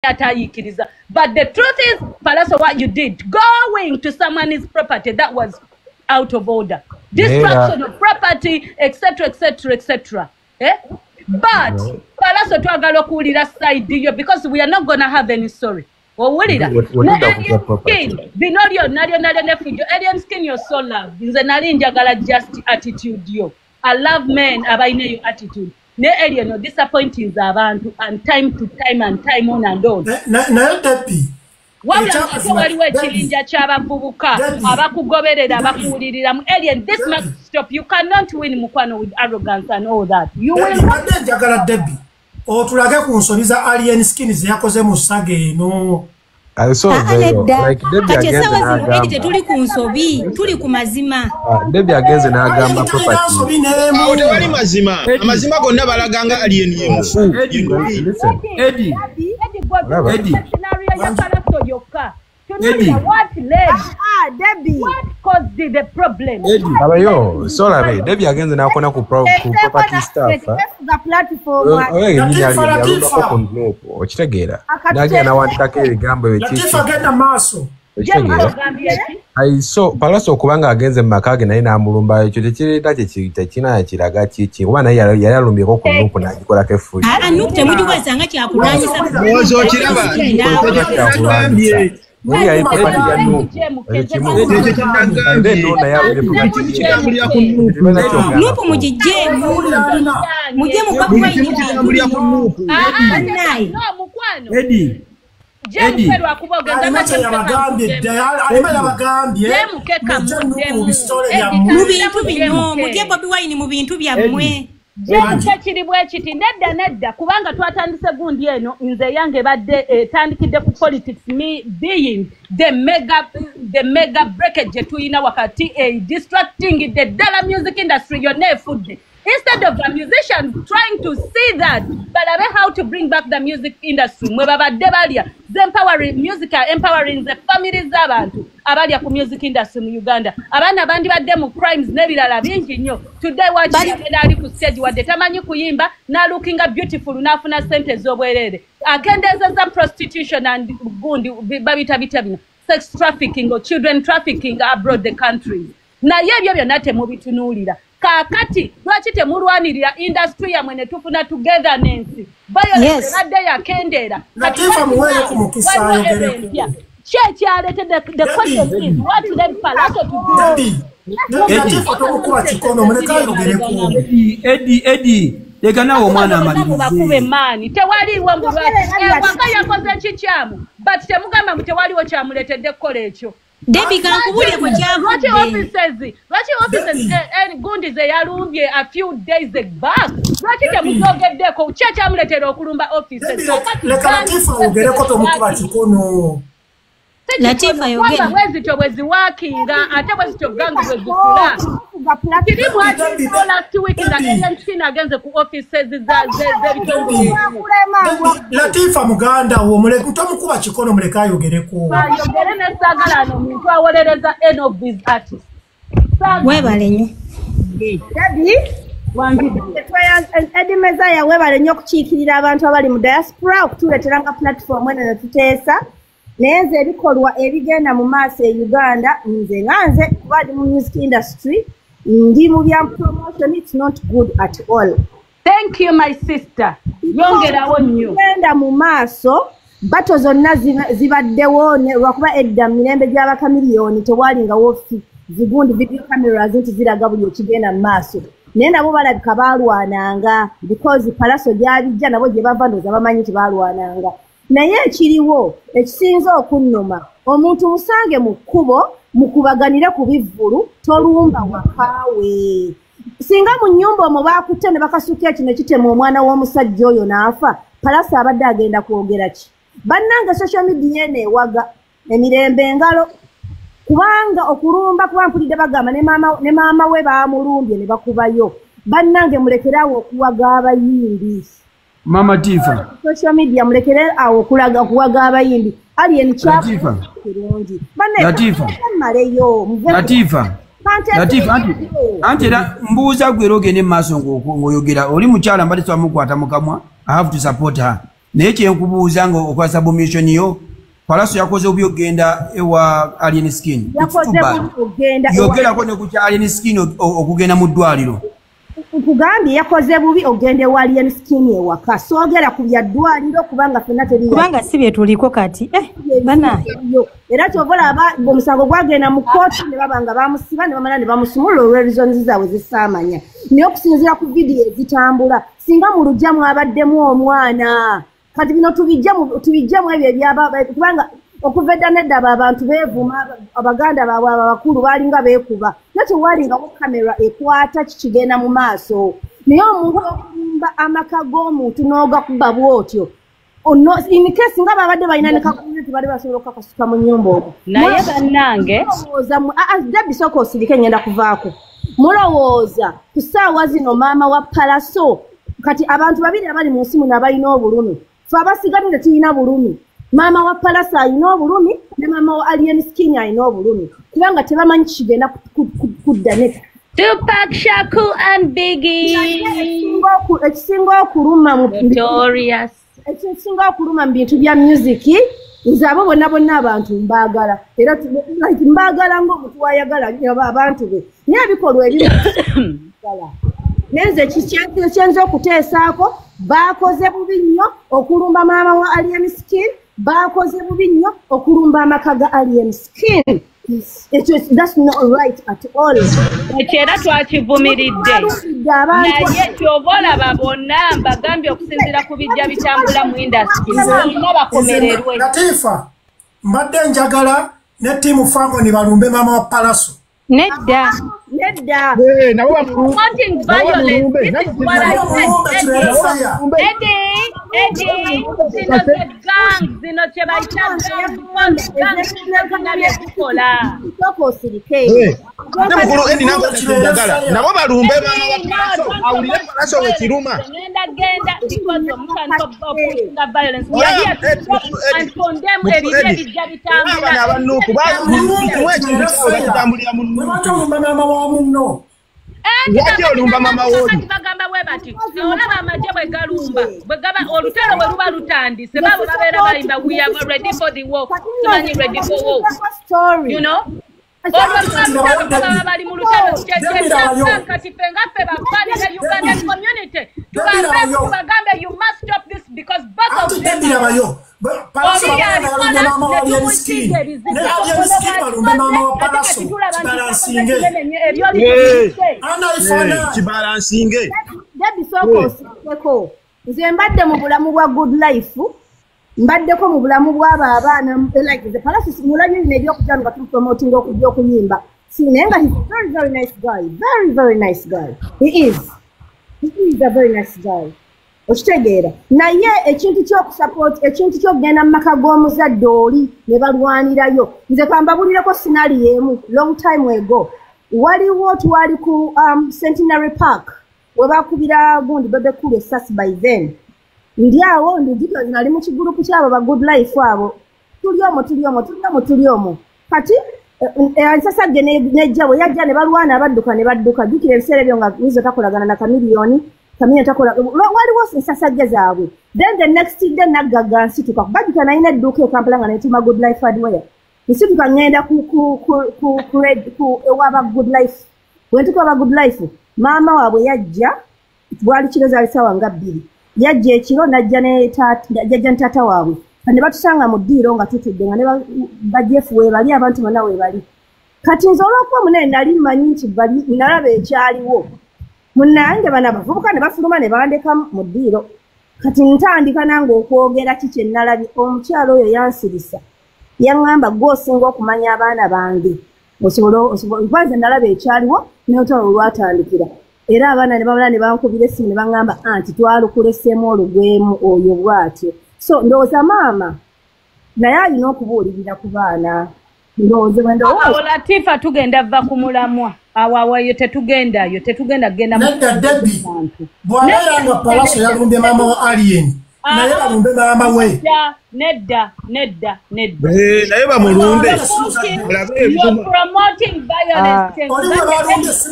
But the truth is, Palaso, what you did, going to someone's property, that was out of order. Destruction of property, etc., etc., etc. But Palaso twagala okuwulira side yo because we are not going to have any story. Owulira binolyo nalyo nefujo alien skin your soul love nze nali njagala just attitude yo. I love men abayina your attitude. Ne alien no disappointing abantu and time to time and time on and on. Na Debbie. Waliwo ekirinja ky'abavubuka abakugoberera abakuwulirira mu alien. This must stop. You cannot win mukwano with arrogance and all that. You will not njagala Debbie. Otulage ku nsoli za alien skin yakoze mu sage no. I saw like Debbie against tuli ku nsobi tuli ku mazima Debbie against n'agamba property wali mazima amazima gonna balaganga alien yemufu Eddie what led Debbie what caused the problem abayo sorry Debbie against n'akona ku property stuff okitegeera nagenda wandikako ebigambo I saw Palaso kubanga agenze mu maka ge naye n'amulumba ekyo tekireta tekina kiraga kiki kuba naye yali alumbyeko ku nupu n'agikolako effuli nupu temugiweza nga kyakulwanyisa ozo kiraba Muri ya property ya nupu mujijemu mujemu kwa Eddie nedda kubanga twatandise gundi eno nze yange badde tandikidde ku politics me being the mega breakage tuyina wakati distracting the dollar music industry your food. Instead of the musicians trying to see that, but how to bring back the music industry. The empowering music, empowering the families abantu abalia ku music industry mu Uganda. Abana bandi badde mu crimes nebirala bingi nnyo. Today watch ali ku stage wadde tamanyi kuyimba na looking beautiful nafuna sente z'obwerere. Akendeza za prostitution and gundi babita bino sex trafficking or children trafficking abroad the country. Na yebyo byonna temubitunulira. Kakati lwaki temulwanirira industry ya mwene tufuna togetherness bayo nadde yakendera Latifa muweyo ku mukisa yogereko kyalete the question is what led Palaso to do Latifa tomukuba kikono muleka yogereko Eddie lekana omwana amalize bakube mani tewaliwo waka yakoze kikyamu but temugamba mutewaliwo kyamuletedde kukola ekyo Debbie kankubulye ku What offices and gundi ze yalumbye a few days back. Lwaki temuzogeddeko kyamuletera okulumba offices. Leka Latifa yogereko tomukuba kikono. Latifa yogera. Bwezito bweziwakinga ate bwezito gangu bwezikula. Kirimu last week na ANC agenze ku offices z'ebitongole. Latifa muganda wo muleka tomukuba kikono muleka yogereko. Yogere nesagala no muntu awolereza end of these artists. Webale nnyo. Debbie Eddie Mezaya webale nnyo okukiikirira abantu abali mu diaspora okutuleeteranga platform eno netuteesa nenze ebikolwa ebigenda mu maaso e Uganda nze kuba ndi mu music industry ndi mu bya promotion. It's not good at all. Thank you my sister. Yongerawo nnyo. Genda mu maaso bato zonna zibaddewo lwakuba edda mirembe gy'abakamiliyoni tewalingawo zigundi video cameras nti ziraga buli ekigenda mu maaso naye nabo balabika baalwananga because Palaso gyabijja nabo gye bava ndoza bamanyi nti baalwananga naye ekiriwo ekisinza okunnuma omuntu musange mu kkubo mukubaganire ku bivvulu tolumba wakaawe singa mu nnyumba omwo baakutte ne bakasuka ekino kitema omwana w'omusajja oyo n'afa Palaso abadde agenda kwogera ki bannange social media eneewaga emirembe engalo kubanga okulumba kuba mpulidde bagamba ne maama we baamulumbye ne bakubayo bannange mulekerawo okuwaga abayimbi Mama Tifa social media mulekere awo okulaga okuwaga abayimbi alien kyafu kirungi Latifa anti era mbuuza gwe roge ne maaso ng'oyogera oli mukyala mbadde twamukwata mu kamwa I have to support her naye kyenkubuuza nga okola submission yo Palaso yakoze obubi ogenda ewa Alien Skin. Yakoze obubi ogenda yogerako ne ku Alien Skin okugenda mu ddwaliro. Nkugambye yakoze bubi ogende ewa Alien Skin ewaka soogera ku bya ddwaliro kubanga ffenna teriyo. Kubanga si bye tuliko kati. Bana. Era kyobola omusango gwagenda mu kkooti ne babanga bamusiba ne bamala ne bamusumula olw'erizonzi zaabwe zisaamanya. Naye okusinziira ku vidiyo ezitambula singa mu lujja mwabaddemu omwana. Kati bino tubijjamu ebyo ebyaba kubanga okuva edda nedda abantu beevuma abaganda baabwe abakulu baalinga beekuba naye tewalingawo kamera ekwata kikigenda mu maaso naye omuntu okumba amaka g'omuntu n'ogakuba bw'otyo inikesi nga babadde balina ne kakomyuti bali basobola okukasuka mu nnyumba okwo naye bannange Debbie sooka osirike ngenda kuvaako mulowooza ku ssaawa zino maama wa Palaso kati abantu babiri abali mu nsi muno abalina obulumi fe abasigadde tetulina bulumi Mama wa Palaso alina obulumi ne mama wa Alien Skin alina obulumi kubanga tebamanyi kigenda kudda neka. Tupac Shakur and Biggie. Ekisinga okuluma mu Notorious. Ekisinga okuluma mu bintu bya music nze abo bonna abantu mbaagala era mbaagala ng'omuntu wayagala abantu be naye ebikolwa ebimu nenze kyenza okuteesaako baakoze bubi nnyo okulumba maama wa Alien Skin baakoze bubi nnyo okulumba amaka ga Alien Skin. That's not right at all. Ekyo twakivumiridde naye kyobola bonna mbagambye okusinziira ku bijja bitambula mu industry bonna bakomererwe. Latifa mbadde njagala ne ttiimu Famoni balumbe maama wa Palaso. Nedda. Nabo Promoting violence. This is what I said. Eddie, zino ze gangs, zino kye bayita gangs nabyetukola. ate mukulu Eddie njagala nabo balumbe maama wa Palaso awulire Palaso we kiruma. Genda because of pushing the violence. We are here to stop and condemn ebijja bijja bitambula. Abana abanuku bakuwe ekintu bakitambulira mu Olumba maama wa munno. Lwaki olumba maama w'oli? Bagamba bwe bati olaba amagye bwe galumba bwe gaba olutalo bwe luba lutandise babo babeera bayimba we are ready for the war tumanyi ready for war you know bali mu lutalo kati ffe nga ffe bafani ne Ugandan community tubagambe you must stop this because both of them Palaso balumbe maama wa Alien Skin. Ne Alien Skin balumbe maama wa Palaso. Kibalansinge. Kibalansinge. Debbie sooka osiikeko nze mbadde mu bulamu bwa Good Life mbaddeko mu bulamu bw'abo abaana like the Palaso mulabye bino ebyokugira nga tupromotinga okujja okuyimba naye nga he's a very very nice guy very nice guy he is a very nice guy okitegeera naye ekintu ky'okusupport ekintu ky'okugenda mu maka g'omuzadde oli ne balwanirayo nze kambabulireko scenario emu long time ago waliwo twali ku Centenary Park we bakubira gundi Bebe Cool essasi by then ndi awo ndijika nali mu kigurupu kyabo ba Good Life abo tuli omo kati sasa nejjawo yajja ne balwana abadduka jukira ebiseera ebyo nga nizo takolagana na Chameleone takola waliwo ensasajja zaabwe then the next day naggaga nsituka kubajjuka nalina edduuka Kampala nga nayituma Good Life hardware nsituka ngenda ewaba Good Life bwentuka aba Good Life maama waabwe yajja bwali kiro zaali ssaawa nga 2 yajja ekiro najja ne taata waabwe ne batusanga mu ddiiro nga tutudde nga ne bajeefu weebali abantu bonna weebali kati nze olw'okuba munene nali mmanyi nti bali nalaba ekyaliwo munnange bano abavubuka ne bafuluma ne bandeka mu ddiiro kati ntandika nange okwogera kikye nalabye omukyalo oyo yansirisa yaŋŋamba gw'osinga okumanya abaana bange kwanze nalaba ekyaliwo n'olutalo olwatandikira era abaana ne babala ne bankubira essimu ne baŋŋamba anti twalukuleseemu olugwemu oyo bw'atyo so ndowooza maama naye alina okubuulirira ku baana awo Latifa tugenda va ku mulamwa awawayo tetugenda kugenda nedda Debbie bw'abeera nga Palaso yalumbye maama wa Alien naye balumbe maama we. Nedda. Naye bamulumbe. You're promoting violence.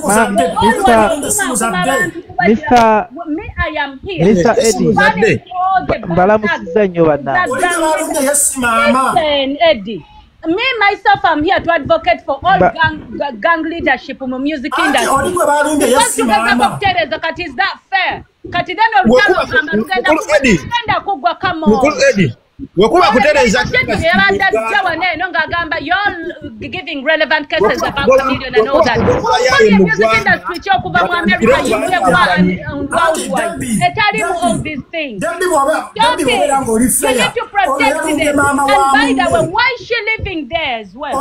Me, I am here. Mr. Eddie. Mbalamusiza nnyo bannange. Listen, Eddie. Me myself, I'm here to advocate for all gang leadership in the music industry. Because together kutereza kati is that fair? Kati dano lutano kamba tugenda kugwa come on. Eddie. Wekuba kutereza you're giving relevant cases about Chameleon and all that. The music industry chokuva mu America all these things. You need to protect them. And by the way, why is she living there as well?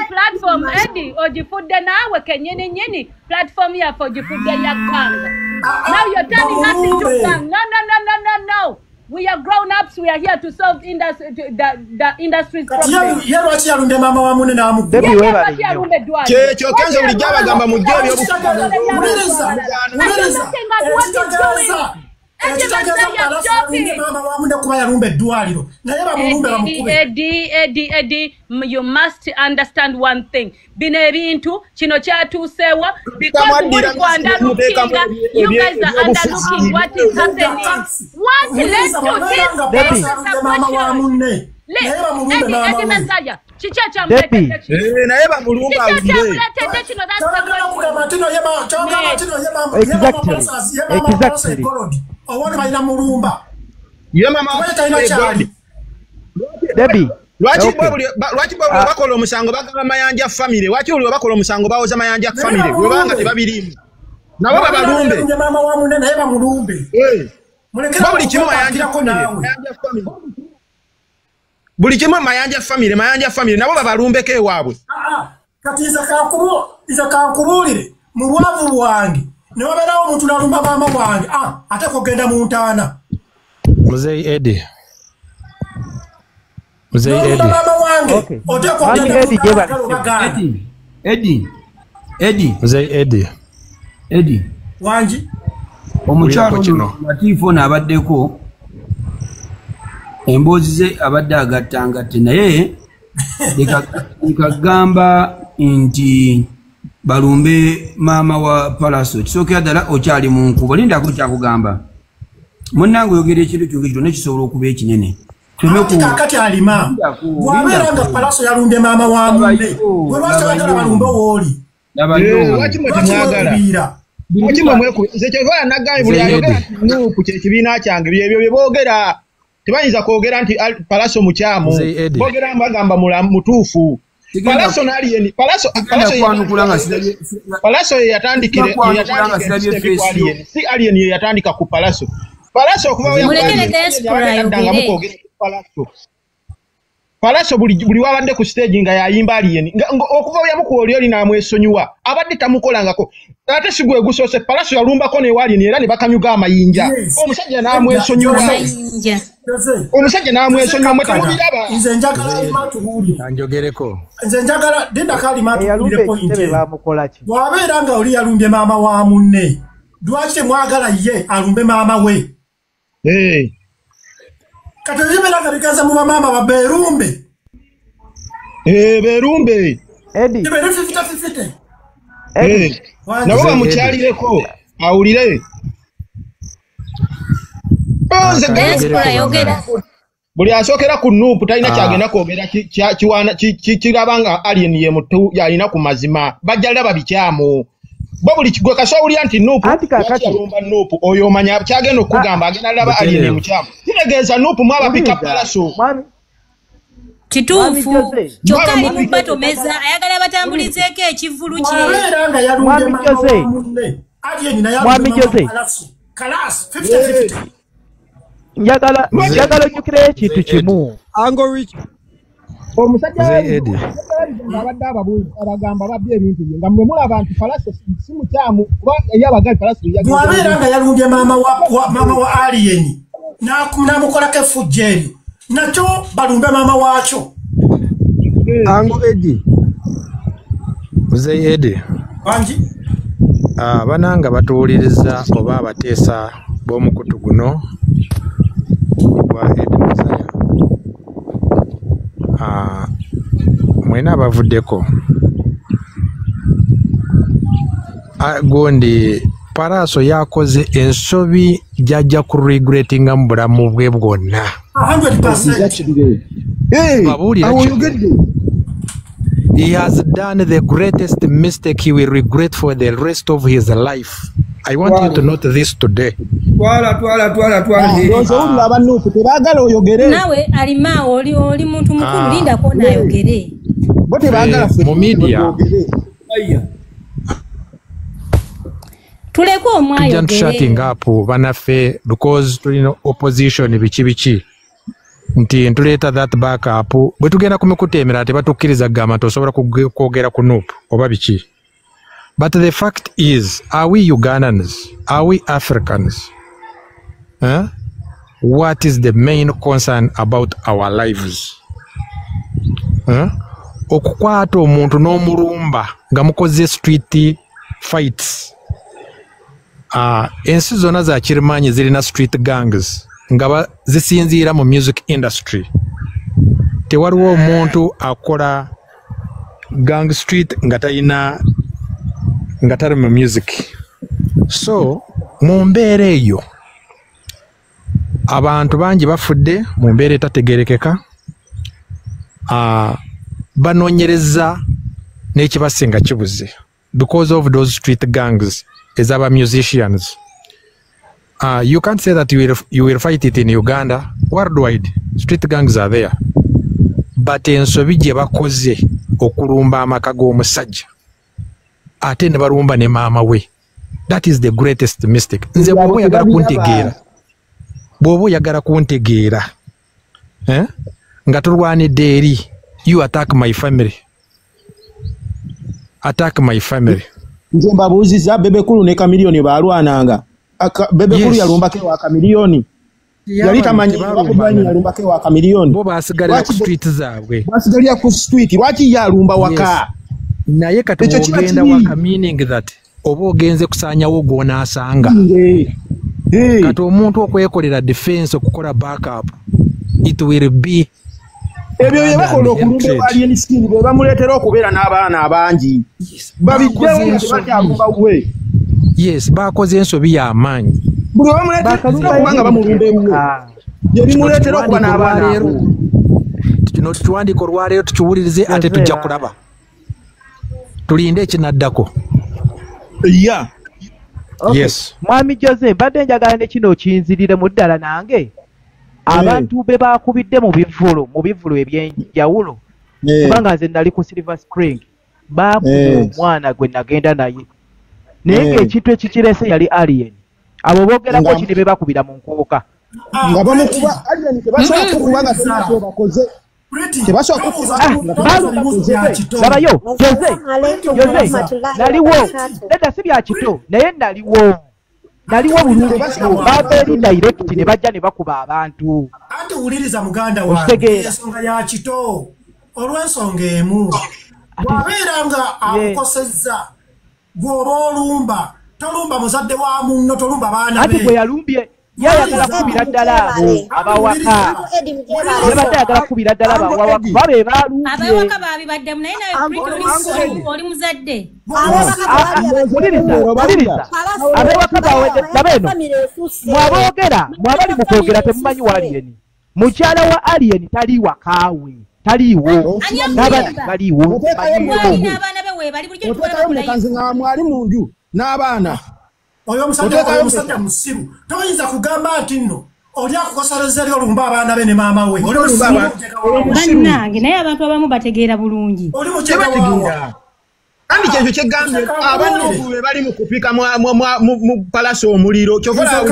Platform Eddie ojifudde nawe kenyini platform ya for jifudde ya gang. Now you're turning us into gang. No. We are grown ups. We are here to solve the industry's problems. Eddie, you must understand one thing. Bino ebintu kino kyatusewa because you guys are underlooking what is happening. What led to this? Eddie Messiah. Chicha Debbie. Lwaki bakola omusango bagaba Mayanja family? Lwaki oli bakola omusango bawoza Mayanja family? Webanga tebabirimu. Nabo babalumbe. Mama wa munne naye bamulumbe. Buli kimu Mayanja family. Buli kimu Mayanja family nabo babalumbeko ewaabwe. Kati iza kankubulire mu bwavu bwange. Ne waberawo omuntu nalumba maama wange. Ate kugenda mu ntaana. Muzei Eddie. Eddie. Wanji. Omukyalo Latifu n'abaddeko emboozi ze abadde agattangate naye ekagamba nti balumbe maama wa Palaso. Kisookera ddala okyali mu nkuba. Lindako kyakugamba. Munnange oyogera ekintu kyogekito nekisobola okuba ekinene. Kakati alima. Waberanga Palaso yalumbe maama wa munne. Gwe lwaki bagala balumbe wooli. Lwaki mwagala. Mukima mweku zekeva nagamye buli ayogera nuku kyekibiina kyange byebyo byeboogera. Tebayinza kwogera nti Palaso mukyamu. Boogera bagamba mutuufu. Palaso yatandikire si alien yatandika ku Palaso. Palaso okuva Palaso buli wabadde ku stage nga yayimba alien okuva yamukuwa oli namwesonyiwa abadde tamukolangako ate sigwe gusose Palaso yalumbako ne wali era ne bakanyuga amayinja omusajja namwesonyiwa mwetamubiraba nze njagala imatuhuli anjogereko nze njagala denda kali matuhuli point waberanga oli yalumbye maama wa munne lwaki mwagala ye alumbe maama we kati yibelanga bikaza mu mama baberumbe berumbe Eddie nabo bamukyalireko awulire buli asookera ku nuupu talina kyagenda kwogera kirabanga alien ye mutu yalina ku mazima bajjalaba bikyamu bo buli kigwe kasawulya nti nuupu yalumba nuupu oyo omanya kyagenda okugamba agenda laba alien mukyamu kiregeeza nuupu mwabapika Palaso kituufu kyokka ali mu batomeza ayagala batambulizeeko ekivulu kye Mwami Jose njagala ojjukira ekintu kimu omusajja abadde abagamba babye ebintu bye nga mwe mulaba nti Palaso si mukyamu kuba eyabagali Palaso wabeeranga yalumbye maama wa alien namukolako effujja eryo nakyo balumbe maama waakyo Ango Eddie Muzeyi Edi. Banji. Bananga batuwuliriza oba abateesa b'omukutu guno gwa Edi Musaya. Mwena abavuddeko. Gondi Paraso yakoze ensobi jajja ku regrettinga mu bulamu bwe bwonna. 100%. He has done the greatest mistake he will regret for the rest of his life. I want you to note this today. Nawe alima oli muntu mukulu linda kuona ayogere. Mu media. Tuleko omwayo shutting up banaffe because tulino opposition bichi nti ntuleta that back up bwe tugenda kumikutemera tebatukkiriza gama tosobola kwogera ku Nuupu oba biki. But the fact is, are we Ugandans? Are we Africans? What is the main concern about our lives? Okukwata omuntu n'omulumba nga mukoze street fights. Ensi zonna za Kirimaanyi zirina street gangs nga zisinziira mu music industry. Tewaliwo omuntu akola gang street nga tali mu music. So mu mbeera eyo abantu bangi bafudde mu mbeera etategerekeka. Banoonyereza n'ekibasinga kibuze because of those street gangs as our musicians. You can't say that you will fight it in Uganda. Worldwide, street gangs are there. But ensobi gye bakoze okulumba amaka g'omusajja ate ne balumba ne maama we. That is the greatest mistake. Nze bw'oba oyagala kuntegeera nga tulwanidde eri, you attack my family. Attack my family. Nze mbabuuziza Bebekulu ne Chameleone balwananga. Bebekulu yalumbake wa Chameleone. Yali tamanyi bakubani yalumbake wa Chameleone. Bo basigalira ku street zaabwe. Basigalira ku street. Lwaki yalumba waka? Naye kati ogenda waka, meaning that oba ogenze kusaanyawo gw'onaasanga. Kati omuntu okwekolera defense okukola backup, it will be ebyo bye bakola okulumba alien skin be bamuleetera okubeera n'abaana abangi. Babijjawo tebakyalumba we. Yes, bakoze ensobi y'amaanyi. Buli bamuleetera kubanga bamulumba ewe. Ye bimuleetera okuba n'abaana abo. Kino tukiwandiika olwaleero tukiwulirize ate tujja kulaba. Tulinde ekinaddako. Yeah. Okay. Yes. Mwami Jose, mbadde njagala ne kino kinzirire mu ddala nange. Abantu be bakubidde mu bivulu ebyenjawulo. Kubanga nze nali ku Silver Spring. Baakuba omwana gwe nagenda naye. Naye ng'ekintu ekikirese yali alien. Abo boogerako kiri be bakubira mu nkooka. Nga bamukuba alien tebasobola kukuba nga tenaso bakoze. Tebasobola kukuba nga bakoze. Labayo, Jose, naliwo. Nedda si bya kito, naye naliwo. Naliwo bulungi. Babeeri direct ne bajja ne bakuba abantu. Ate wuliriza muganda wange ensonga ya kito. Olw'ensonga emu. Wabeera nga akukosezza. Gw'oba olumba. Tolumba muzadde wa munno, tolumba baana be. Ati gwe yalumbye. Yayagala kubira ddala abo abawaka. Yabadde ayagala kubira ddala abo abawaka. Babe balumbye. Abawaka babibaddemu naye nawe oli muzadde. Buliriza. Abawaka bawe labeno. Mwaboogera, mwabali mu kwogera temumanyi wa alien. Mukyala wa alien tali wakaawe. Taliwo. N'abaana baliwo. N'abaana be weebali bulijjo tubalabula. Kanze nga mwali mu nju n'abaana. Oyo omusajja musiru. Toyinza kugamba nti nno oli akukosereza eri olumba abaana be ne maama we. Oli bannange naye abantu abamu bategeera bulungi. Oli mukyala. Kandi kyekyo kyegambye abanoobu be bali mu kupika mu palasi omuliro. Kyokola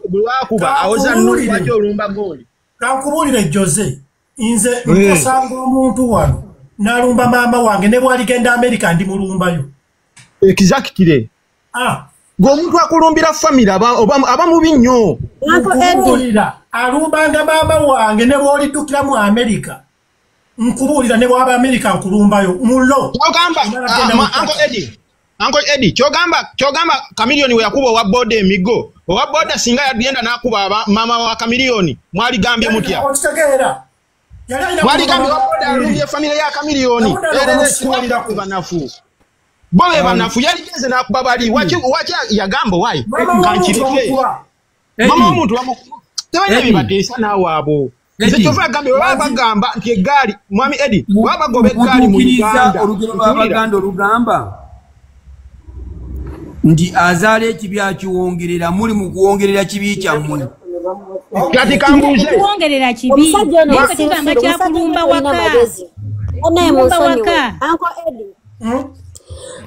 buli wakuba awoza Nuupu lwaki olumba goli. Kankubuulire Jose. Nze nkosanga omuntu wano n'alumba maama wange ne bw'aligenda Amerika ndi mulumbayo. Exactly. Gwomuntu akulumbira family aba mubi nnyo. Alumba nga maama wange ne bw'oliddukira mu Amerika. Nkubulira ne bwaba America nkulumbayo mullo. Kyogamba Uncle Eddie, kyogamba Chameleone we yakuba wa boda emigo. Owa boda singa yagenda nakuba mama wa Chameleone. Mwali gambye mutya. Okitegeera. Mwali gambye wa boda alumbye family ya Chameleone. Erere banafu. Bobe banafu yaligeze nakuba bali. Wachi yagambo wai. Kanchirike. Mama omuntu wamu. Tewanye bibadisa nawe abo. Nzekyova gambe baba gamba nti egali mwami Eddie baba gobe egali mu Uganda olugero babaganda olugamba ndi azaale ekibya kiwongerera muli mu kuwongerera kibi kyammwe kati kambuze kuwongerera kibi nako kigamba kyakulumba waka Uncle Eddie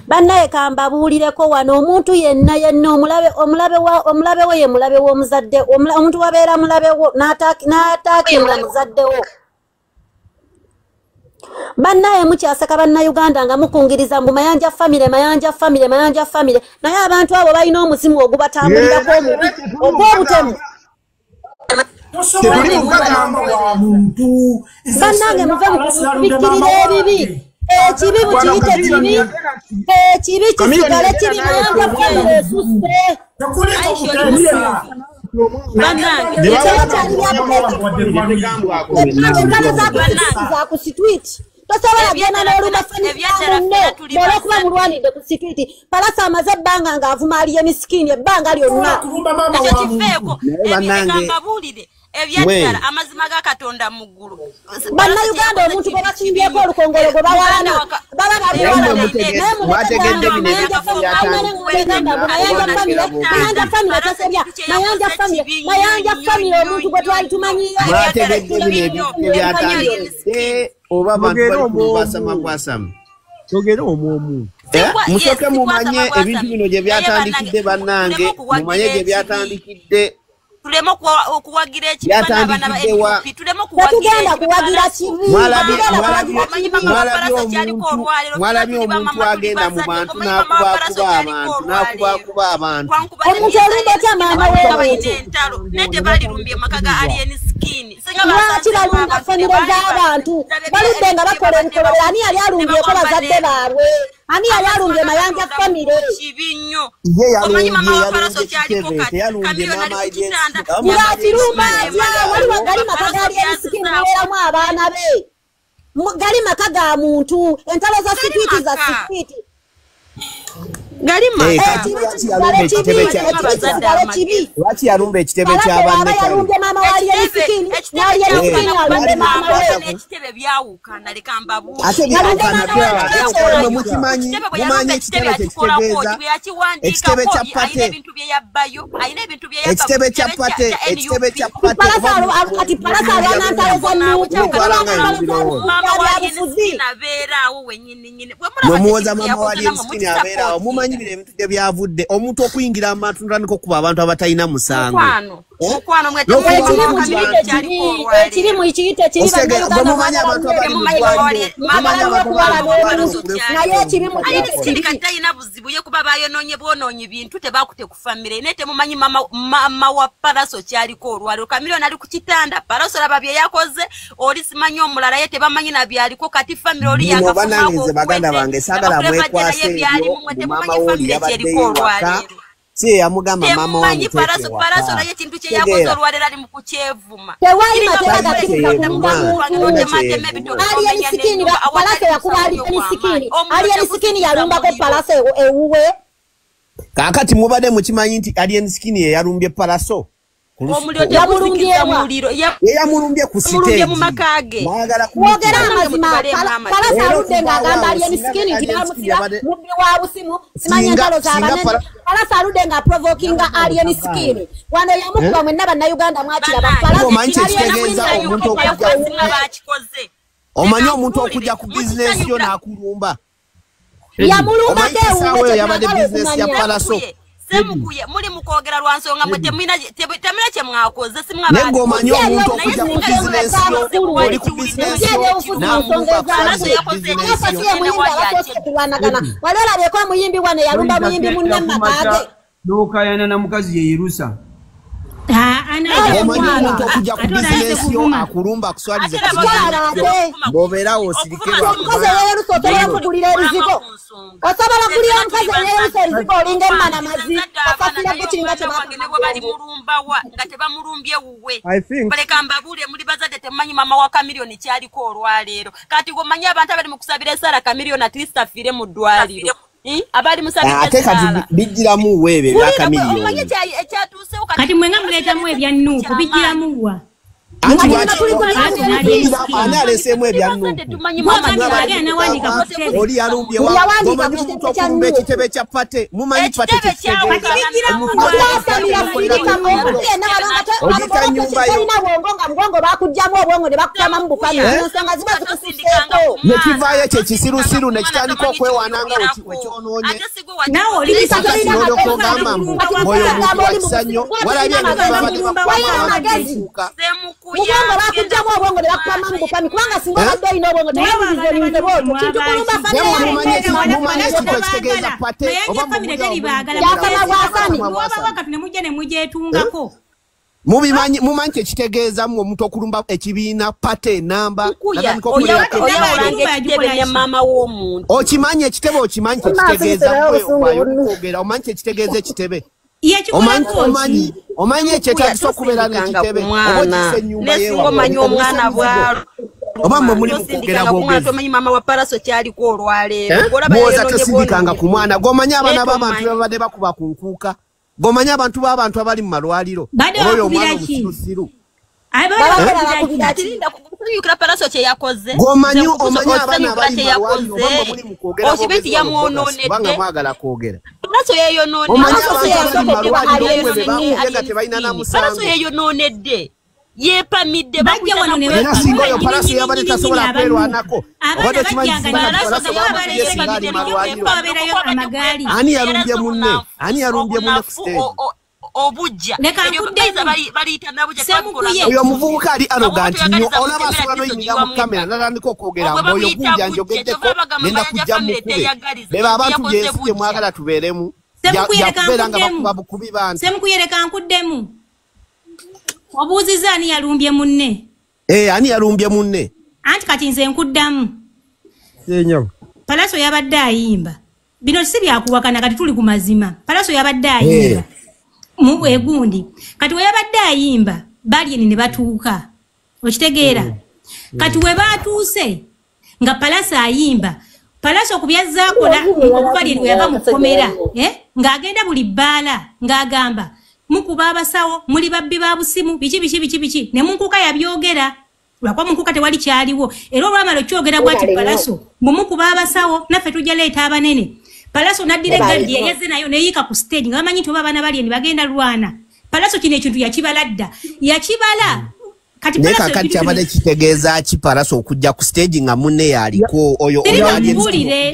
bannaye kambabuulireko wano omuntu yenna omulabe we ye mulabe w'omuzadde omuntu wabeera mulabe wo n'ataakinga muzaddewo bannaye mukyaseka bannayuganda nga mukungiriza mbu mayanja famire naye abantu abo balina omuzimu ogubatambulirako omubi ogw'obutemu bannange muve mu kubikkirira ebibi ekibi bukiyite kibi ekibi kisigale kiri mayanja famire esusse za ku street tosobola genda n'oluma munne olwokuba mulwanidde ku street palasa amaze ebbanga ng'avuma aliye misikini ebbanga lyonna ekyo kifeeko ebyegamba ebyadala amazima ga Katonda mu ggulu bannayuganda omuntu gwe basimbyeko olukongolo gwe bawaana baba bategedde mayanja famire omuntu gwe twali tumanyiyo bategedde bino ebyatandikidde oba bantu basamakwasama togera omwomu musoke mumanye ebintu bino gye byatandikidde bannange mumanye gye byatandikidde tulemo okuwagira ekibana tulemo kuwagira kibi mwalabye omuntu agenda mu bantu n'akubakuba abantu omuntu olumba kyamaana entalo nete balirumbye makaga alien skin lwaki balumba famire z'abantu baludde nga bakola ebikolobero ani yali alumbyeko bazadde baabwe ani yali alumbye mayanja famire kibinyo ye yalumbye mama ng'akirumba waliwo gali maka gali ebisikini mubeeramu abaana be gali maka ga muntu entalo za sikwiti za sikwiti galima lwaki yalumba ekitebe yalumbye mama wali ebisikini nali ebisikini alumbe mama we ekitebe byawukana leka mbabu ate byawukana mukimanyi ekitebe kyekitegeeza ekitebe kya pate ekitebe kya pate ekitebe kya pate kati palasa alwana ntalo za muntu nomuwoza mama wali ebisikini abeerawo mumanyi bino ebintu gye byavudde omuntu okuyingira amatunda niko kuba abantu abatalina musango ekiri mu kiyite kiri mumanyi abantu naye ekiri mu kiyite talina buzibu ye kuba bayonoonye bwonoonye bintu tebakute ku famire naye temumanyi mama wa Paraso kyaliko olwaliro Chameleone ali ku kitanda Paraso laba bye yakoze oli simanyi omulala ye tebamanyi na byaliko kati famire oli yagafumaako baganda bange saagala mwekwase mama woli yabadde yewaka si yamugamba mama wange Paraso naye ekintu kye yakoze olwaliro ali mu kukyevuma tewali mateeka gakkiriza kumunga ali emisikini Paraso yakuba ali emisikini yalumbako Paraso ewuwe kakati mubadde mukimanyi nti alien skin ye yalumbye Paraso yamulumbye ku stage mwogera amazima Paraso aludde ng'agamba alien skin nti bamusira mubbi wa busimu simanya entalo z'abanene Paraso aludde nga provokinga alien skin wano yamukuba mwenna bannayuganda mwakiraba omanyi omuntu okujja ku bizinesi yo n'akulumba yamulumba kewe yabadde business ya Paraso semukuye muri mukogera lwansonga mwe temina kye mwakoze simwaba nego manyi omuntu okujja ku business yo oli ku business yo n'amulumba Paraso yakoze walola beko muyimbi wane yalumba muyimbi munne makage nokayana na mukazi ye Yerusa omuntu okujja ku bizinesi yo akulumba akuswalize bobera osirikirwa kugulira ebizigo osobola kulira omukazi eyerusa ebizigo olinga emmana mazi akasira gekiringa kyebamulumbawa nga tebamulumbye wuwe baleka mbabule muli bazadde temumanyi mama wa Kamiliyoni kyaliko olwaleero kati gomanyi abantu abali mu kusabira esala Kamiliyoni at least afire mu ddwaliro abali musabira esala bijjiramu webe bya Kamiliyoni kati mwenga muletamu ebya Nuupu bijjiramu wa ani alesemu ebya Nuupu oli yalumbye mumanyi omuntu okulumba ekitebe kya pate mumanyi pate ogita nyumba yo nekivaayo ekyo ekisirusiru nekitandika okwewaananga wekyonoonye olokogamba mbu oyo omuntu wakisanyo walabye ngabakuuka Muganga bakujjamu obwongo ne bakukama mu bupami kubanga singa badde olina obwongo tebabuzize bwotyo kintu kulumba kitegeeza pate oba nemujja ne mujetungako mumanyi ekitegeeza mu omuntu okulumba ekibiina pate namba okimanyi ekitebe okimanyi kyekitegeeza kwogera omanyi kyekitegeeza ekitebe omanyi ekyetagisa okubeera n'ekitebe oba okisa ennyumba yewaomanyi omwana bwalo oba mwe muli mukwogera bwogezi omanyi mama wa Paraso kyaliko olwaleero bwoza tosindikanga ku mwana gomanyi abaana b'abantu babadde bakuba ku nkuuka gomanyi abantu b'abantu abali mu malwaliro oyo omwana omusirusiru gomanyi omanyi abaana abali mu malwaliro oba mwe muli mukwogera bwogezi kubanga mwagala kwogera yeyononedde yepamidde era singa oyo Paraso yabadde tasobola kwerwanako ani yalumbye munne ku stage oyo omuvubuka ali arrogant nnyo olaba asobola noyingira mu kamera natandika okwogera mbu oyo gunja njogeddeko nenda kujja mukube beba abantu gyensi gye mwagala tubeeremu yakubeera nga bakuba bukubi bantu semukuyereka nkuddemu obuuziza ani yalumbye munne ani yalumbye munne anti kati nze nkuddamu Paraso yabadde ayimba bino si byakuwakana kati tuli ku mazima Paraso yabadde ayimba mu egundi kati weyabadde ayimba Balyeni ne batuuka okitegeera kati we batuuse nga Paraso ayimba Paraso kubyazaakola Balyeni we yava mu kkomera ng'agenda buli bbaala ng'agamba mukuba abasawo muli babbi ba busimu biki ne munkuka yabyogera lwakwa munkuka tewali kyaliwo era olwamala okyogera bwati Paraso mukuba abasawo naffe tujja leeta abanene Paraso naddira eggali yeyazze nayo neyiika ku stage nga bamanyi nti oba abaana Balyeni bagenda lwana Paraso kino ekintu yakibala dda yakibala kati Paraso kati kyabadde kitegeeza ki Paraso okujja ku stage nga munne yaliko oyo oyali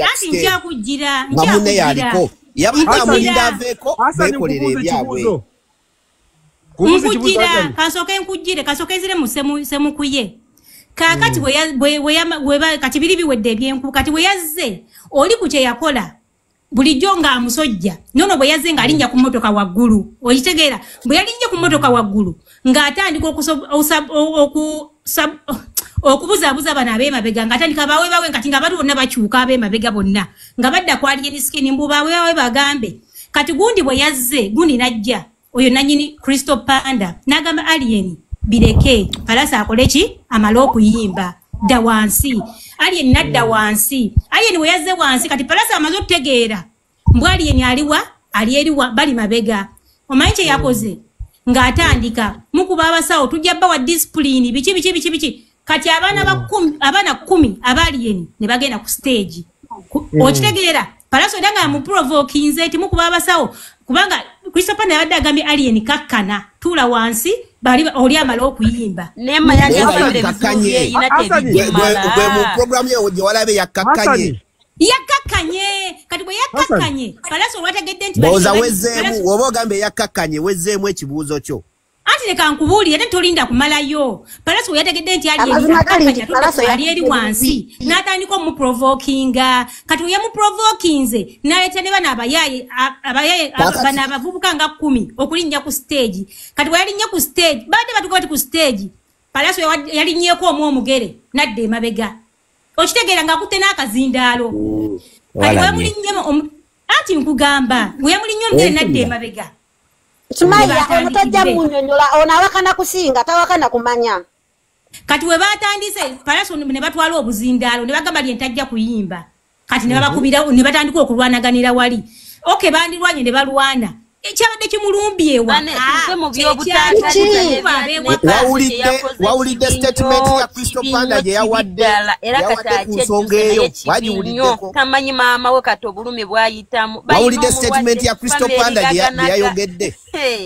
anti nkyakujjira nga munne yaliko yabadde amulinda aveeko beekolera ebyabwe nkujjira kasooke nzire mu semukuye kaakati kati biri biwedde ebyenku kati bwe yazze oli ku kye yakola bulijjo ng'amusojja nono bwe yazze ng'alinnya ku mmotoka waggulu okitegeera bwe yalinnya ku mmotoka waggulu ng'atandika okubuzaabuza bano ab'emabega ng'atandika bawe kati nga bali bonna bakyuka ab'emabega bonna nga badda ku Alyeni Skin mbu bawe bagambe kati gundi bwe yazze gundi najja oyo nanyini Crystal Panda n'agamba Alyeni bireke Paraso akole ki amale okuyimba dda wansi Alyeni nadda wansi Alyeni we yazze wansi kati Paraso amaze okutegeera mbw Alyeni aliwa bali mabega omanyi kye yakoze ng'atandika mukuba abasawo tujja bba wa discipline biki kati abaana 10 aba Alyeni ne bagenda ku stage okitegeera Paraso danga amuprovokinze eti mukuba abasawo kubanga Crystal Panda yabadde agambye Alyeni kakkana tuula wansi bali oli amala okuyimba nema yagambye gwe mu program yewo gye walabe yakkakkanye kati bwe yakkakkanye Paraso olwategedde nti boza wezeemu woba ogambe yakkakkanye wezeemu ekibuuzo kyo Ati leka nkubuli ate tolinda kumalayo. Palaso yategedde nti ali eri wansi. N'atandika mu provokinga. Kati yamu provokinze. N'aleeta ne bana abayaye bana abavubuka nga 10 okulinnya ku stage. Kati yalinnya ku stage. Bade batukwati ku stage. Palaso yalinnyeko omugere nadde mabega. Okitegeera nga akutte n'akazindaalo. Kati yamulinnyemo ati nkugamba. Yamulinnyo omugere nadde mabega. Sumaya omutojja munyonyola onawakana kusinga tawakana kumanya. Kati we batandise Palaso ne batwala obuzindaalo ne bagamba lyentajja kuyimba. Kati ne babakubira ne batandika okulwanaganira wali. Okay bandirwanye ne balwana. Ekyabadde kimulumbye wa. Wawulidde statement ya Crystal Panda gye yawadde ku nsonga eyo wagiwuliddeko. Tamanyi maama we kati obulumi bwayitamu. Wawulidde statement ya Crystal Panda gye yayogedde.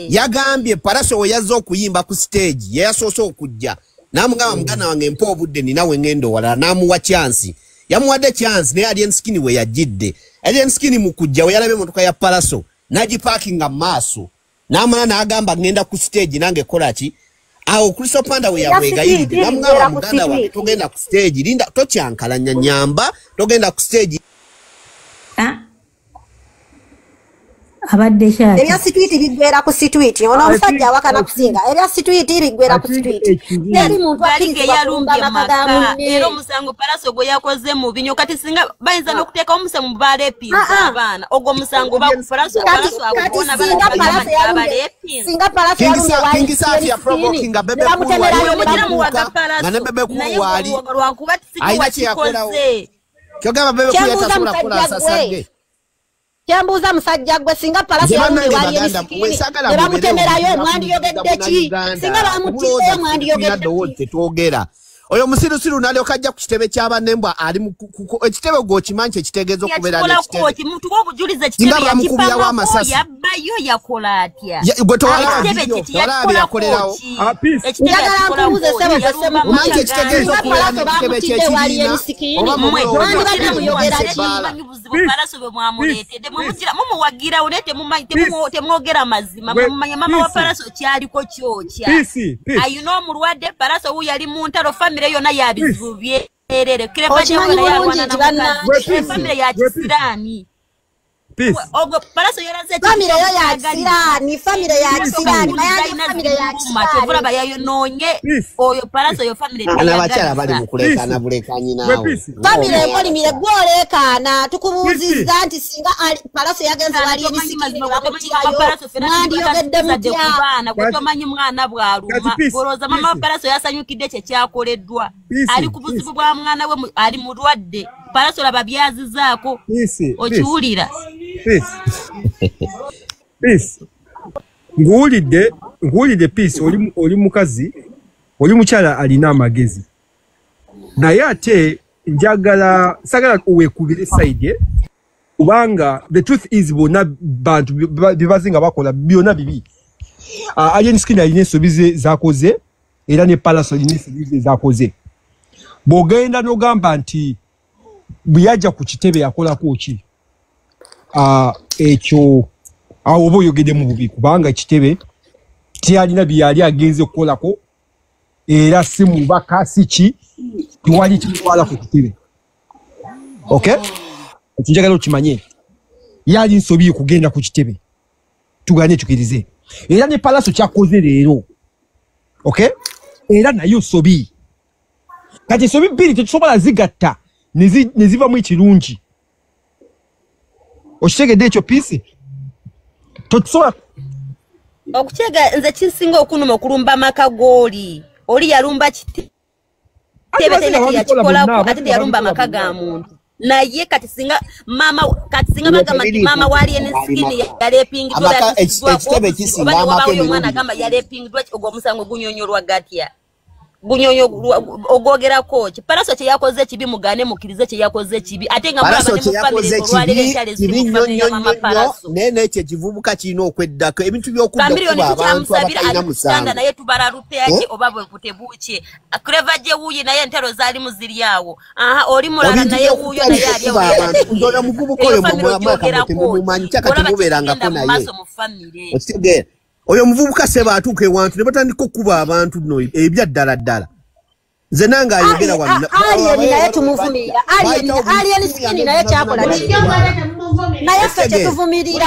Yagambye Palaso we yazze okuyimba ku stage yasoose okujja. Namugamba mugana wange mpa obudde ninawe ngendo wala namuwa chance. Yamuwadde chance naye Alien Skinny we yajjidde. Alien Skinny mu kujja we yalabe motoka ya Palaso. Naji parkinga maaso. Namana n'agamba ngenda ku stage nange kola ki? Awo Crystal Panda we yabwegayiride. Namugamba muganda wange togenda ku stage. Linda tokyankalanya nyamba togenda ku stage. Abadde sha. Ebya situiti bigwera ku situiti. Ono omusajja wakana kusinga. Ebya situiti bigwera ku situiti. Eri muntu alinge yalumbye maka. Ero musango Palaso gwe yakoze mu binyo kati singa bayinza n'okuteeka omusango mu balepinza abaana. Ogwo musango ba ku Palaso akubona balepinza. Singa Palaso yalumbye wali. Kingi safi ya provoking bebe kuwali. Aina chiyakola. Kyogamba bebe kuyatasula kola sasage. Kyambuza musajja gwe singa Palaso yalumbye wali emisikini. Ne bamutemerayo mwandi yogedde ki? Singa bamutiise mwandi yogedde ki? Oyo musirusiru nalyo kajja ku kitebe ky'abanembwa ali mu ekitebe go kimanche kitegezo kubeera n'ekitebe. Muntu wobujuliza kitebe yamukubiyawo amasasi. Yabbayo yakola atya? Gwe towala video towala yakolerawo. Njagala nkubuuze ssebo bese mu kumanya ekitegezo kubeera n'ekitebe ky'ekibiina. Oba mwandi badde muyogera ki? Palaso bwe mwamuleetedde mumuwagira olete temwogera mazima mumanya mama wa Palaso kyaliko kyokya. Ayina omulwadde Palaso wuyo yali mu ntalo famire yona yabizubye erere kirebaje wala yalwana na famire ya Kisirani. Ogo Palaso yaraze famire yo ya Kisirani famire ya Kisirani mayani famire ya Kisirani vula bayayo nonye oyo Palaso yo famire ana bakyala bali mukulekana bulekanye nawe famire ekoli mire gwolekana tukubuuziza nti singa Palaso yagenze wali emisikini bakutirayo mwandi yogedde mutya kutomanyi mwana bwaluma goroza mama wa Palaso yasanyukidde kye kyakoleddwa ali ku buzibu bwa mwana we ali mulwadde Palaso laba byazizaako okiwulira Peace. Nguwulidde Peace oli mukazi, oli mukyala alina amagezi. Naye ate njagala sagala weekubire side kubanga the truth is bonna bantu bibazinga bakola byonna bibi. Alien Skinny alina ensobi zakoze era ne Palaso alina ensobi zakoze. Bw'ogenda n'ogamba nti buyajja ku kitebe yakolako ki? Ekyo awo oba oyogedde mu bubi kubanga ekitebe tyalina byali agenze okukolako era si mubaka si ki tiwali kimutwala ku kitebe. Okay? Ekinjagala okimanye yali nsobi kugenda ku kitebe tugane tukirize era ne Palaso kyakoze leero. Okay? Era nayo sobi kati sobi bbiri tetusobola zigatta ne zivamu ekirungi. Okitegedde ekyo Peace? Totusobola okukyega nze kinsinga okunuma okulumba maka gooli. Oli yalumba kitebe tena yakikolako ate yalumba maka ga muntu. Naye kati singa bagamba nti mama wali Skinny yalepingidwa ekitebe kisinga amake omwana agamba yalepingidwa ogwo omusango gunyonyolwa gatya. Gunyonyo ogwogerako ki Palaso kye yakoze kibi mugane mukirize kye yakoze kibi ate nga Palaso kye yakoze kibi nene kye kivubuka kino okweddako ebintu by'okudda kuba abantu abatalina musango naye tubala rute yake obabwe kutebuche Clever je wuyi naye ntero zali muziryawo oli mulala naye wuyo naye ali abantu ndola muvubuka oyo mwaka mumanyi kyaka temuberanga ko naye maso mu family otegera Oyo muvubuka seba atuuka ewantu ne batandika okuba abantu no ebya ddala. Nze nange ayogera wano. Alien naye tumuvumirira. Alien skin naye kyakola ki? Naye ffe tetuvumirira.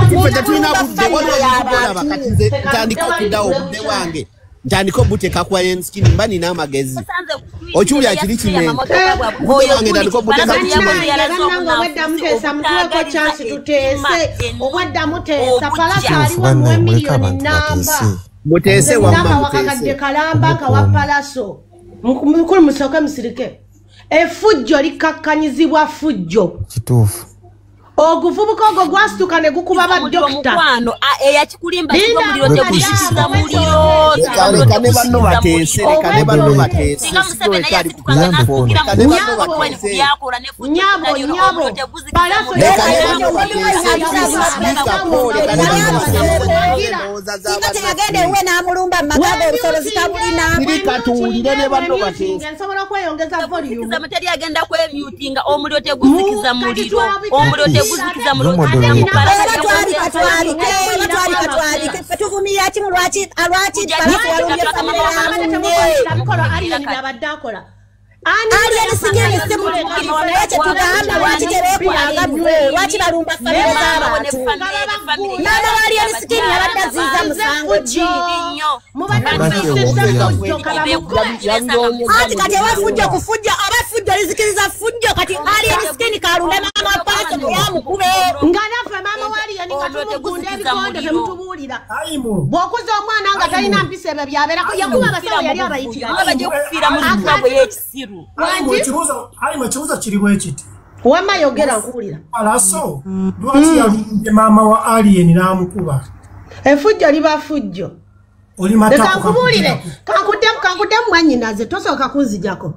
Ffe tetulina budde waliwo bakati nze ntandika okuddawo obudde wange. Ntandika obuteeka kwa Alien skin mba nina amagezi. Okiwulira kiri kime. Obudde wange ntandika obuteeka ku kime. Obwadda muteesa mutuweko chance tuteese. Obwadda muteesa palasa aliwo mu miliyoni namba. Muteese wamma muteese. Wakakadde kalamba kawa palaso. Mukulu musooke musirike. Effujjo likakkanyizibwa fujjo. Kituufu. Oguvubuka ogwo gwasituka ne gukuba ba dokita. Eyakikulimba kiba muliro teguzikiriza muliro. Leka ne banno bateese. Nyabo. Palaso yagende uwe n'amulumba mu magaga ebisolo zitabulina. Birikatuulire ne banno bateese. Nsobola kweyongeza volume. Muteri agenda kwemutinga omuliro teguzikiza muliro. Omuliro teguzikiza muliro. Katwalike. Petuvumira kimu lwaki Alien sikini simu lwache tugamba lwachi tebekwanga lwachi balumba famile z'abantu mama alien sikini yabadde ziza musango ati kati wafujja kufujja abafujja lizikiriza fujja kati alien sikini kalunde mama paso yamukube nganafe mama wali yani katumugunde ebikonde temutubulira bwokuza omwana nga talina mpisa ebyo byaberako yakuba abasawo yali abayitira abajja okufiira mu zimbabwe y'ekisiru Kibuuzo kiriwo ekiti. Wamma yogera nkuwulira. Palaso lwaki yalumbye maama wa Alien n'amukuba? Effujjo liba fujjo. Oli matako. Leka nkubuulire. Kankudemu mwannyinaze tosooka kunzijjako.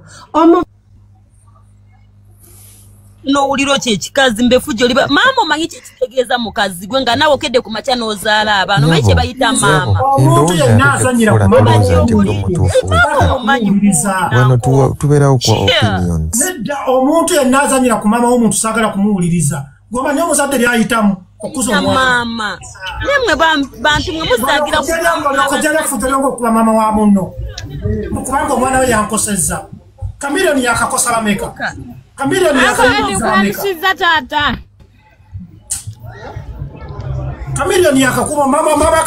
N'owuliro ki ekikazi mbefujjo liba maama omanyi kitegeeza mukazi gwe nga naawe okedde ku makya n'ozaala abaana omanyi kye bayita maama. Omuntu yenna azannyira ku wano tubeerawo kwa opinions. Nedda omuntu yenna azannyira ku maama w'omuntu saagala kumuwuliriza. Gw'omanyi omuzadde lyayitamu okuza omwana. Maama. Nemwe bantu mwe muzaagira kujjala effujjo ly'okuba maama wa munno. Kubanga omwana we yankosezza. Kamiliyoni yakakosa lameka. Kamiliyoni yakakuba tata. Kamiliyoni yakakuba mama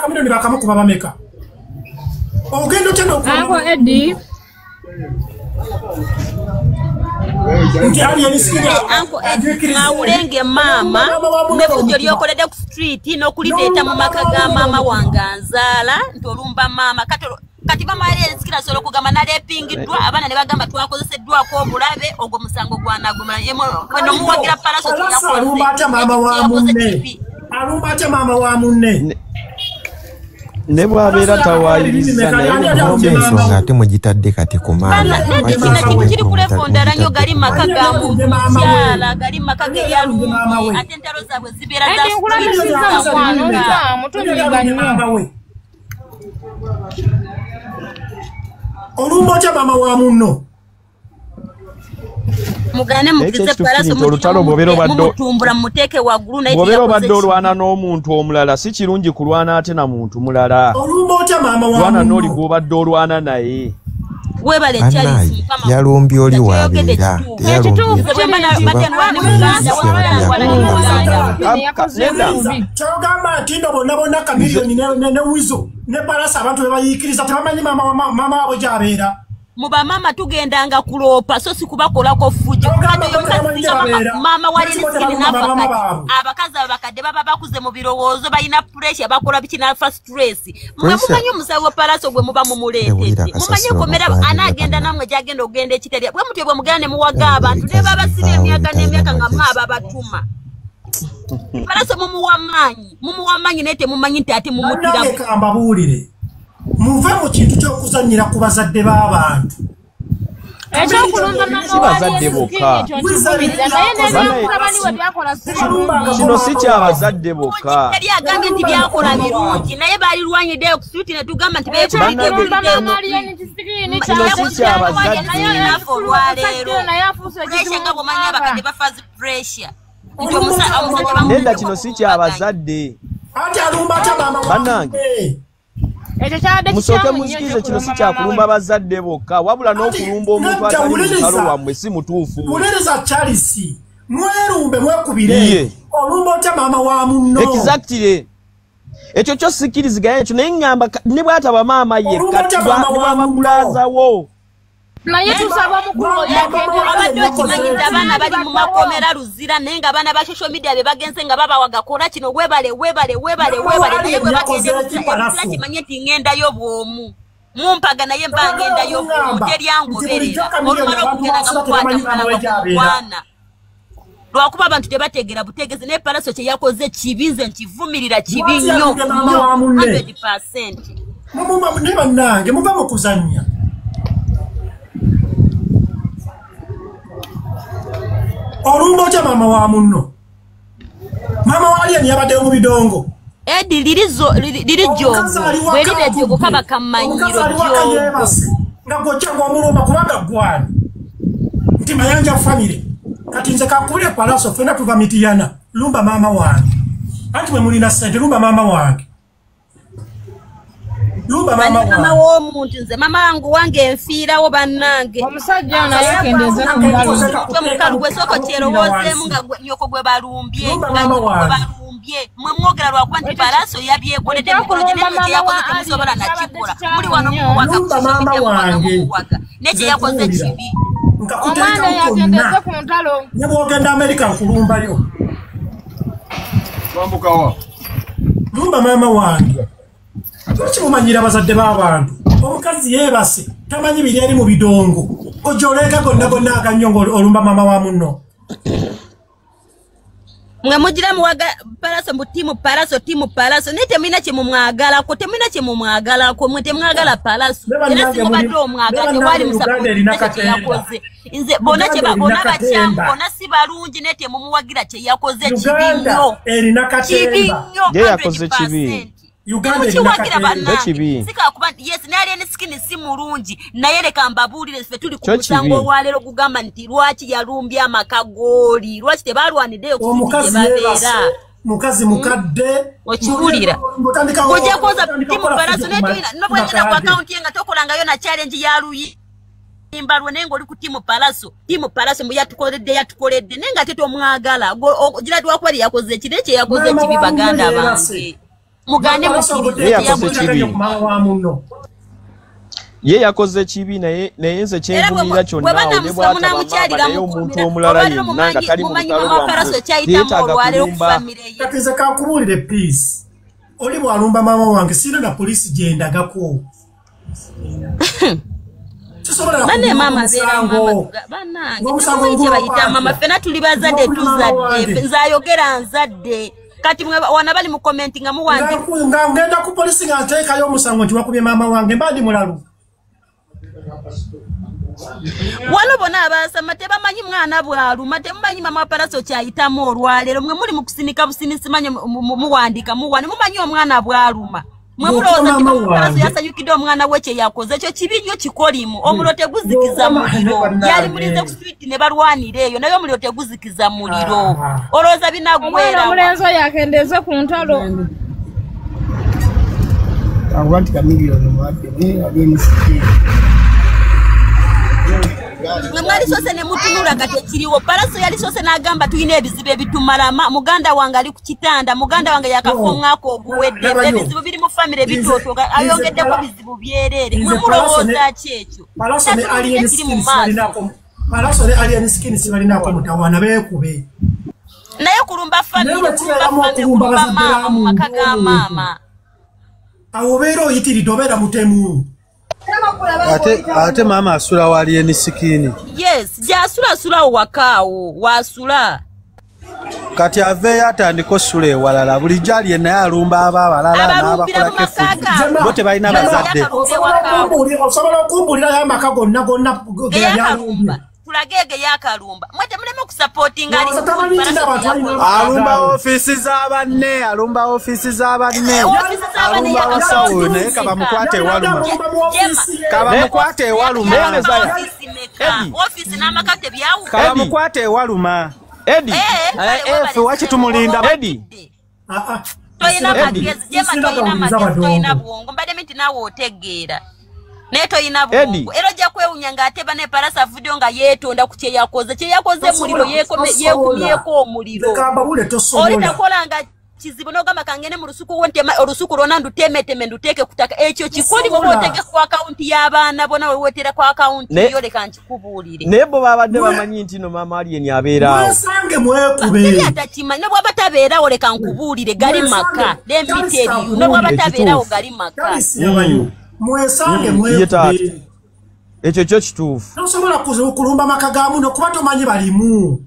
Kamiliyoni bakamukuba bameka. Ogendo tena okuba. Ako Eddie. Awulenge maama n'effujjo lyokoledde ku street n'okulireeta mu maka ga maama wange anzaala nti olumba maama kati mama yali ensikira asobola okugamba naleepingiddwa abaana ne bagamba twakozeseddwako obulabe ogwo musango gwanagumaanomuwagira palaso alumba atya maama wa munne ne bwabeera tawayiriza nayeensonga ate mugitadde kati ku maama kiri kulefondala nnyo gali maka ga muntu mukyala gali maka ge yalumbi ate entalo zaabwe zibeera olumba otya maama wa munno mugane mukize palaso mumutumbula muteeke waggulu naye bw'obeera obadde olwana n'omuntu omulala si kirungi kulwana ate na muntu mulala olumba otya maama wa lwana n'oli gw'obadde olwana naye webale Charles yalumbye oli wabeera kyogamba nti ndo bonna Kamiliyoni ne Wizo ne Palasa abantu bebayiikiriza tebamanyi maama wabwe gy'abeera. Muba mama tugendanga kuloopa so sikubakolako fujjo mama wali nisikini nafakati abakazi abakadde baba bakuze mu birowoozo balina pressure bakola bikinafa stress mwe mumanyi omusawo wa Palaso gwe muba mumuleetedde mumanyi okomera anagenda namwe gyagenda okugenda ekiterya bwe mutyo bwe mugenda ne muwaga abantu ne baba sirya emyaka n'emyaka nga mwaba batuma Palaso mumuwamanyi naye temumanyi nti ate mumutiramu kambabuulire muve mu kintu ky'okuzannyira ku bazadde b'abantu bazadde bokka kino si kyabazadde bokka yali agambye nti byakola birungi naye balirwanyidde okusuuti ne tugamba nti kino si kyabazadde nga bw'omanyi abakadde bafazi pressure nedda kino si kyabazadde Ati alumba ata mama bannange. Musooke muzikize kino si kyakulumba bazadde bokka wabula n'okulumba omuntu atali mu lutalo lwammwe si mutuufu. Muliriza Charles mwerumbe mwekubire olumba ata mama wa munno. Exactly. Ekyo kyo sikiriziganya ekyo naye ngamba ne bwataba maama ye kati bamulaza wo. Naye tusaba mukulu abadde okimanyidde abaana bali mu makomera luzira naye nga abaana ba social media be bagenze nga baba wagakola kino webale naye bwe bagende kimanye nti ngendayo bwomu mumpaga naye mba ngendayo bwomu teryangoberera olumala okugenda nga mukwata mwana wakwana lwakuba abantu tebategeera butegeeze naye Palaso kye yakoze kibize nkivumirira kibi nnyo 100%. Mumumba ne bannange muva mu kuzannya. Olumba otya mama wa munno. Mama wali ani yabadde mu bidongo. Edi lirijo bwelide kukaba kamanyiro jo. Nga gochanga omulumba kubanga gwani. Nti mayanja family. Kati nze kakule Palaso fena tuva mitiyana. Lumba mama wange. Anti mwe mulina sente lumba mama wange. Lumba mama w'omuntu nze mama wangu wange enfiirawo bannange. Omusajja ono ayekendeze ku ngalo. Mukalu gwe soko kyerowoozeemu nga nnyoko gwe balumbye. Mwe mwogera lwakuba nti Palaso yabyekoledde emikolo gye naye kye yakoze temusobola nakikola. Muli wano muwaga kuwaga naye kye yakoze kibi. Omwana yakendeze ku ntalo. Ne bwogenda Amerika nkulumbayo. Wambukawa. Lumba mama wange. Tukimumanyira bazadde b'abantu. Omukazi yeebase tamanyi biri eri mu bidongo. Ojoleeka gonna aganyongo olumba mama wa munno. Mwe mugira muwaga Palaso mu timu Palaso naye temulina kye mumwagalako mwe temwagala Palaso era si mubadde omwagala tewali musapoti yakoze nze bona bakyamu bona si balungi naye temumuwagira kye yakoze kibi nnyo ye yakoze kibi yes nali skin si mulungi naye leka mbabuulire ffe tuli ku musango olwaleero gugamba nti lwaki yalumbya amakagoli lwaki tebalwaniddeyo omukazi yebabeera mukazi mukadde okiwulira ojja kwoza timu Palaso nobwegenda ku akaunti ye nga tokolangayo na challenge ya luyi imbalwe naye ng'oli ku timu Palaso mbu yatukoledde naye nga tetomwagala gira twakuba yakoze ekire kye yakoze kibi baganda bange mugande ye yakoze kibi naye nze kyenvumira kyonna ne bw'ataba omuntu omulala yenna nga tali mu lutalo lwammwe katize kankubuulire please oli bw'alumba maama wange sina na polisi gyendagako bane mama beera bannange kye bayita mama fena tuli bazadde tuzadde nzayogera nzadde kati wana bali mu commenting nga muwandi ngenda ku polisi nga nteekayo omusango nti wakubye maama wange mbandi mulalu wano bona abasama tebamanyi mwana bwaluma temumanyi mama wa Palaso kyayitamu olwaleero mwe muli mu kusinika businisi manyi muwandika muwani mumanyi omwana bwaluma mwe mulowooza nti mama wa Palaso yasanyukidde omwana we kye yakoze ekyo kibi nnyo kikolimu omuliro teguzikiza muliro yali mulinze ku street ne balwanira eyo naye omuliro teguzikiza muliro olowooza binagwera omulenzi oyo yakendeze ku ntalo Awanti kamiliyoni mwadde agenisikiye mwali sose ne mutunula kati ekiriwo Palaso yali sose n'agamba tulina ebizibu ebitumalama muganda wange ali ku kitanda muganda wange yakafungaako oguwedde ebizibu biri mu famire bitootoka ayongeddeko bizibu byereere mwe mulowooza ki ekyo Palaso ne alien skin sibalinaako mutawaana beekube naye kulumba famire kulumba maama mu maka ga maama awo beera oyitiridde obeera mutemu ate maama asula wali enisikini yes gyasula wakaawo wasula kati aveeyo atandika osula ewalala bulijjo ali naye alumba abalala n'abakolako efudu bo tebalina bazadde osobola okumbulirayo amaka gonna geyalumba tulagege yakalumba mwete muleme kusupportinga alumba ofisi z'abanne alumba abasawo naye kabamukwate ewaluma ofisi n'amakate byawu kabamukwate ewaluma Edi efe waki tumulinda Edi toyina magezi jema toyina magezi toyina bwongo mbade miti nawo otegeera neto ina bwongo ero ja kwewunyanga ateba ne parasa video nga yetonda ku kye yakoze muliro yeko omuliro oli takolanga kizibu nogamba kangene mu lusuku wonte olusuku lona ndutemeteme nduteke kutaka ekyo kikoli bo boteke ku account y'abaana bona we wetera ku account yo leka nkikubulire nebo babadde bamanyi nti no mama Alien abeera mwesange mwekube atatima nebo batabeera oleka nkubulire gali maka dembiteri nebo batabeera gali maka mwesange mwekube ekyo kyo kituufu tosobola kulumba maka gamu no kuba tomanyi balimu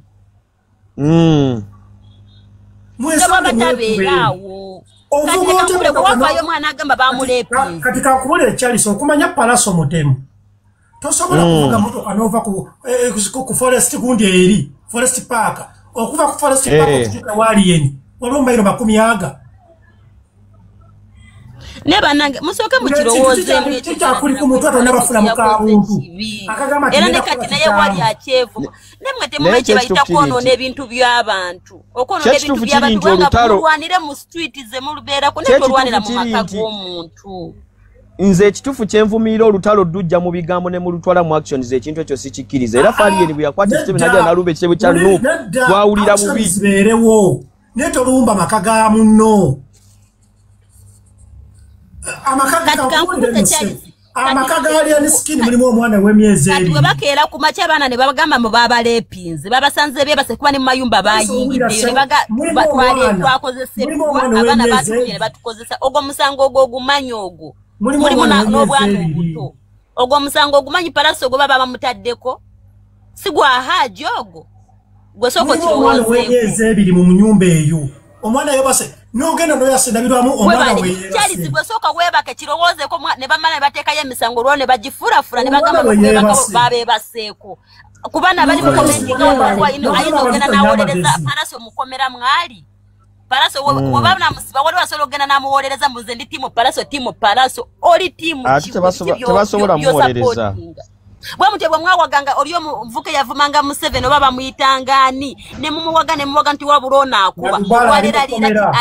katika kubule Charles okumanya Palaso Mutemu tosobola kuvuga motoka nova ku forest gundi eri forest park okuva ku forest park kutuka Alien olomba iro 10 aga neba nange musoke mu kirowooze mu ekyo kuli ku mutwe tonabafula mukabuntu akagama era ne kati naye wali akyevu nemwe temumeche bayita kwonoona ebintu by'abantu okwonoona ebintu by'abantu nga mulwanire mu street ze mulubeera ko ne tulwanira mu maka g'omuntu nze ekituufu kyenvumirira olutalo dujja mu bigambo ne mulutwala mu actions ekintu ekyo sikikkiriza era Alien bwe yakwata ekitebe najja nalumba ekitebe kya Nuupu twawulira bubi zibeerewo ne tolumba maka ga munno amakaga Alien skin mulimu omwana w'emyezi eri kati bakeera ku macha bana ne babagamba mu baba lepins babasanze bebase kuba ne mayumba bayingidde ne baga batwale twakozese abana batuye ne batukozesa ogwo musango ogwo gumanyi ogwo mulimu n'obwana obuto ogwo musango ogumanyi Palaso ogwo baba bamutaddeko sigwa haji ogwo gwe soko kirowooze w'emyezi ebiri mu nyumba eyo omwana yobase nogenda noyasendabirwamu omwana Charles gwe soka webake kirowooze ko ne bamala bateekayo emisango lwo ne bagifurafura ne bagamba babe baseeko kubana bali mukomendinga ayinza ogenda nawolereza Palaso mukomera mwali Palaso wabana musiba wali wasolo ogenda namuwolereza muze ndi timu Palaso oli timu tebasobola muwolereza bwamutebwa mwawaganga oliyo muvuke yavumanga mu 7 oba bamuyitangani ne mumuwaga nti wabulona akuba walira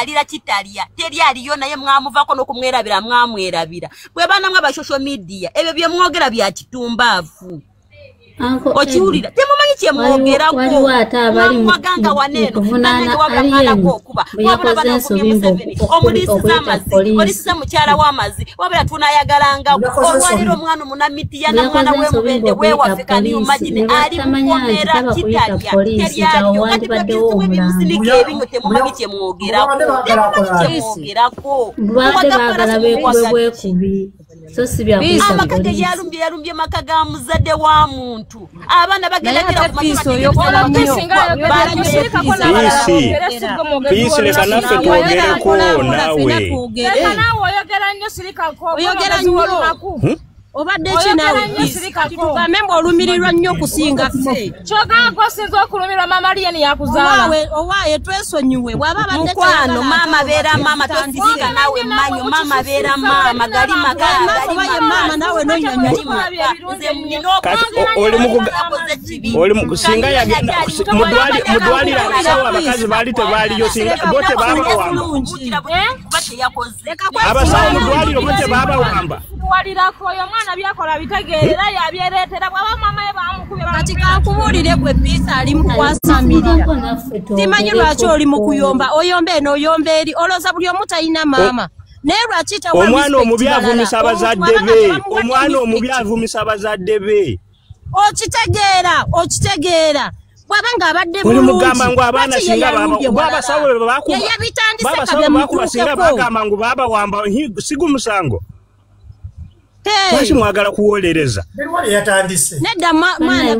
alira kitalia teri aliyo naye mwamuvako nokumwerabira mwamwerabira bwe bana mwaba social media ebyo bye mwogera bya kitumbavu okiwulira temumanyi kye mwogerako mwaganga waneno nange wabulangana kuba wabula bano okubimu 7 omulisi z'amazzi olisiza mukyala w'amazzi wabula tunayagalanga olwaliro omwana omunamiti yana mwana w'emubende wewaffe kani umagine ali mukomera kitalya teri aliyo kati bwebisimu ebimusinika ebinyo temumanyi kye mwogerako temumanyi kye mwogerako amakage yalumbye maka ga muzadde wa muntu abana bagendera ku Pisi leka naffe twogereko nawe oyogera nnyo obadde kinawe tugambe olumirirwa nnyo kusinga ffe kyogaako sinza okulumirwa mama Alien yakuzaala owaaye twesonyiwe bwaba badde mukwano mama beera mama tosirika nawe manyo mama beera mama gali mama nawe oli mukusinga yagenda mudwalira abasawo abakazi baali tebaaliyo singa bote baabawamba abasawo mudwaliro bote baabawamba walirako oyo mwana byakola bitegeerera yabyereetera bwaba mama ye bamukubye kati kankubuulire gwe Pisa ali mu kwasamirira timanyi lwaki oli mu kuyomba oyomba eno oyomba eri olooza buli omu talina maama naye lwaki omwana omubi avumisa abazadde be omwana omubi avumisa abazadde be okitegeera bwabanga abadde mugamba ngu abaana singa babasawo bakuba singa bagamba ngu babawamba sigu musango Lwaki mwagala kuwolereza? Nedda mwana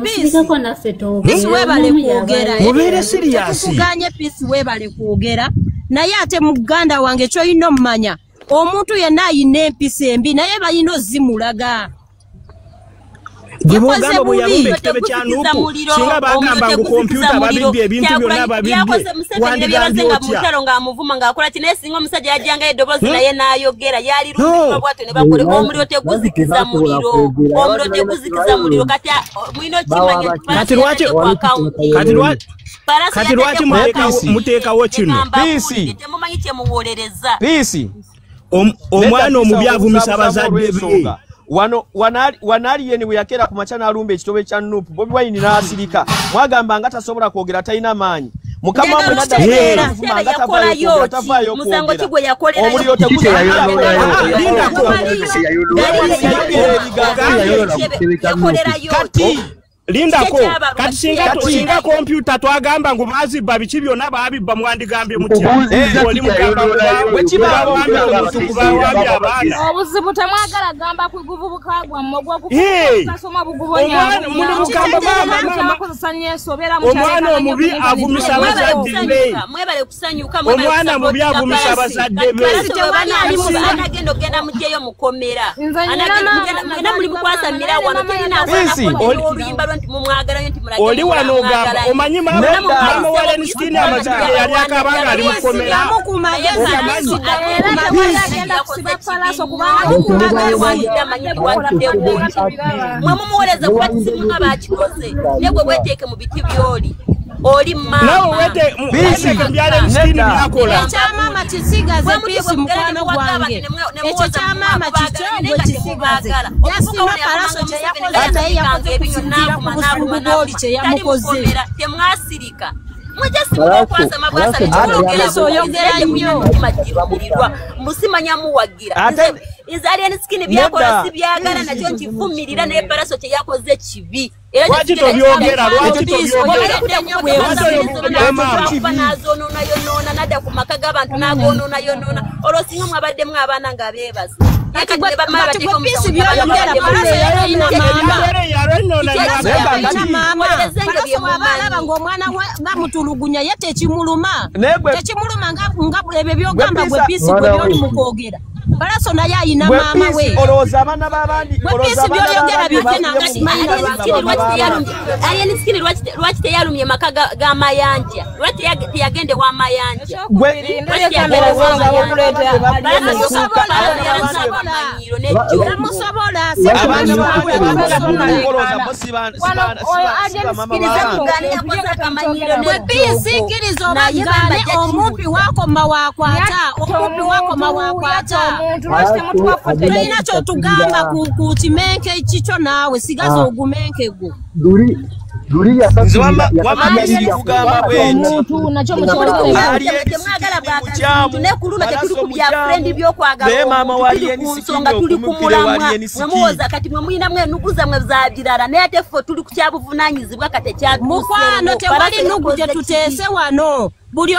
Pisi webale kwogera. Mubeere serious. Kuganye Pisi webale kwogera. Naye ate muganda wange kyolina omumanya. Omuntu yenna ayina empisa embi naye balina ozimulaga. Bwogamba bwe yalumba ekitebe kya Nuupu singa bagamba ngu kompyuta babibye ebintu byonna babibye wandigambye otya nga amuvuma ng'akola kino singa omusajja yajjanga eddoboozi naye n'ayogera yali lumbibwa bwatyo ne bakole omuliro teguzikiza muliro kati mulina okimanya kati lwaki muteekawo kino temumanyi kyemuwolereza omwana omubi avumisa abazadde be wanaali yeni bwe yakera ku maca n'alumba ekitobe kya Nuupu Bobi Wine n'asirika mwagamba nga tasobola kwogera talina maanyi mukama we natafaayo kwogera omuliro kati lindako kati singa kompyuta twagamba ngu bazibba biki byonna baabibba mwandigambye mutya oli mugamba obuzibu temwagala gamba kuguvubuka gwammwe ogwokukasoma omwana omubi avumisa abazadde be omwana mubi avumisa abazadde be anagenda ogenda mugyeyo mukomera ana muli mukwasamira wano terina oli wano ogamba omanyi mama wa Lenskini amazike yali akabanga ali mukomera mwemumuwoleza kuba kisimu nga bakikoze negwe bweteeke mu biti byoli oli ekyamama kisigaze pisi mukwano gwange ekyo kyamama kikyogwe kisigaze yasinga Palaso kyeyakoze naye yakoze kusikira ku busubu bw'oli kyeyamukoze temwasirika oyogera nnyo musimanya muwagira izali Lenskini byakola si byagala nakyo nkivumirira naye Palaso kyeyakoze kibi lwaki tobyogera nazonoonayonona nadda ku maka g'abantu nagonoonayonona olwo singa mwabaddemu abaana nga beebaza balaba ng'omwana gamutulugunya ye tekimuluma nga ebyo byogamba gwe pisi gwe byoli mukwogera Palaso naye ayina maama we bwepisi byoyogera byote Lenskini lwaki teyalumye maka g'amayanja lwaki teyagende w'amayanja bwepisi nkiriza obagane omumpi wakoma wakwata tulina kyotugamba ku kimenke kikyo naawe sigaza ogumenke gwo mukwano tewali nugu gyetuteese wano buli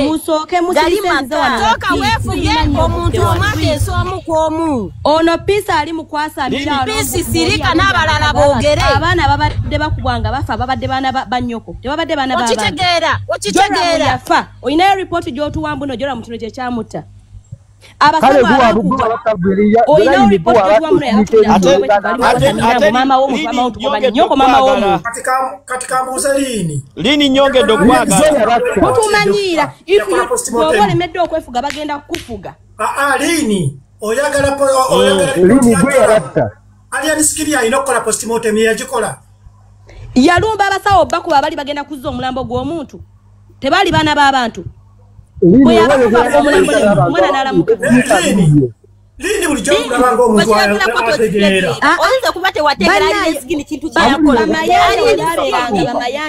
musooke musirisenze toka weefuge omuntu omwateesa omu kw'omu ono pisi ali mukwasamira pisi sirika n'abalala boogere abaana babadde bakubwanga bafa babadde baana banyoko tebabadde baana okitegeera yafa olinayo ripooti gy'otuwambu no gy'ola mu kino kyekyamutta kati kambuuze Lini nyongedde okwagala mutumanyira oba olemedde okwefuga bagenda kukufuga Lini oyagala Lenskini alina okukola postmortem yagikola yalumba abasawo bakuba bali bagenda kuzza omulambo gw'omuntu tebali baana b'abantu Lini bulijjo kulabanga omuntu ategeera oyinza kuba tewategeera Lenskini kintu kyeyakola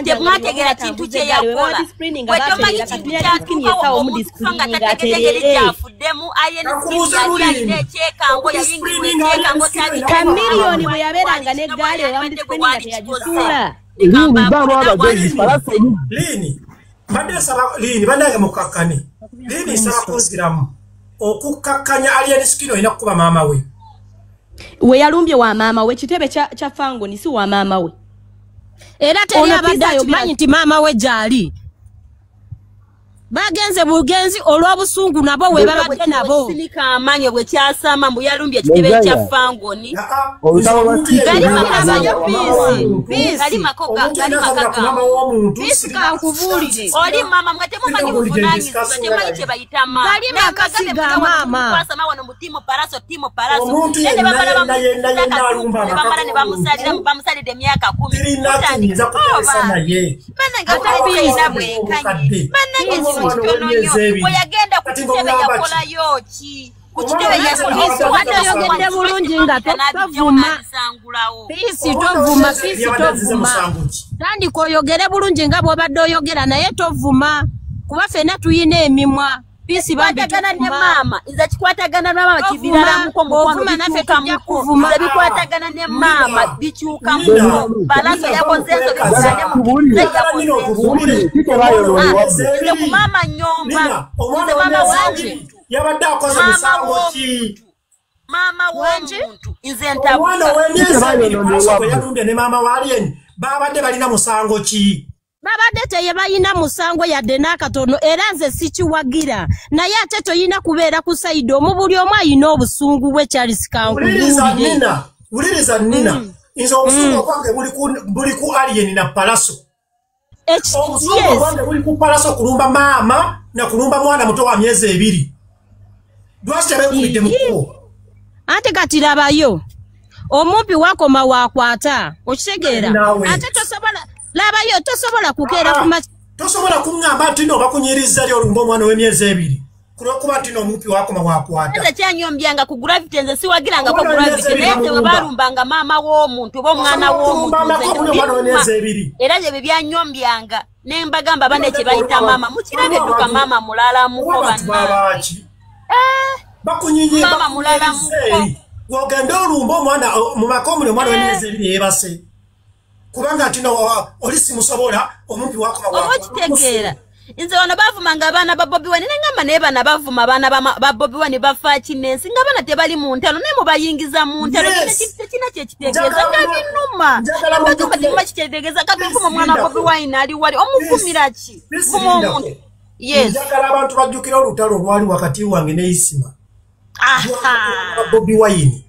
temwategeera kintu kyeyakola wetomanyi kintu kyakufanga tategeregere kyafuddemu Lenskini ekyekango yayingira ekyekango kamiliyoni bwe yabeeranga n'eggaali owamudisipulini teyagisuula Lini mbadde nsaba Lini bannange mukakkane Lini nsaba kunziramu okukakkanya Lenskini olina kukuba maama we we yalumbye wa maama we kitebe kya Fangoni si wa maama we era teri abadde akimanyi nti maama we gyali bagenze bugenzi olw'obusungu nabo we babadde nabo sinika amanye bwe kyasama mbu yalumbye kitebe kya fangoni gali makabayo gali makoga pisi kankubulire oli mama mwete mumanyi buvunanyizibwa temanyi kye bayita mama gali makasiga mama kwasama wano mu timo paraso ende bamala ne bamusalide emyaka 10 oyagenda ku kitebe yakolayo ki ku kitebe yakolayo bulungi nga tovuma pisi tovuma tandika oyogere bulungi nga bw'obadde oyogera naye tovuma kuba ffenna tuyina emimwa pisi bandagana ne mama iza kikwatagana na mama kivirala muko mukwano naffe tujja kuvuma iza bikwatagana ne mama bikyuka muko balaso yakozezo bikugane mu kumama nyomba oze mama wanje yabadde akoze musango ki mama wanje inze ntabuka yalunde ne mama walien babadde balina musango ki babadde teyebalina musango yadde n'akatono era nze sikiwagira naye ate toyina kubeera ku sayidi omu buli omu alina obusungu bwe Charles Wuliriza Nina nze obusungu bwange buli ku Alien na Palaso obusungu bwange buli ku Palaso kulumba maama na kulumba mwana muto wa myezi 2 lwaki tebekubidde mukubo ate kati labayo omumpi wakoma wakwata okitegeera ate tosobola labayo tosobola kukeera tosobola kuŋŋamba nti no bakunyiriza lyo olumba omwana w'emyezi 2 kuba nti no omumpi wakoma wakwata ate kyanyombyanga ku gravity nze siwagirangako gravity naye nze bwe balumbanga maama w'omuntu oba omwana w'omuntu era nze bye byanyombyanga ne mbagamba bane kye bayita maama mukirabye duka maama mulala muko bannange bakunyinyimba mulala muko wogenda olumba omwana mu makomune omwana w'emyezi 2 yeebase kubanga ati no oli simusobola omumpi wakoma wakitegeera nze wano bavumanga abaana ba Bobi Wine nengamba naye bana bavuma abaana ba Bobi Wine bafa kinensi nga bana tebali mu ntalo naye mubayingiza mu ntalo kina kyekitegeeza kabinuma abajuka temuma kitegeeza kabivuma omwana wa Bobi Wine ali wali omuvumira ki vuma omuntu yes njagala abantu bajjukira olutalo olwali wakati wange ne Isima Bobi Wine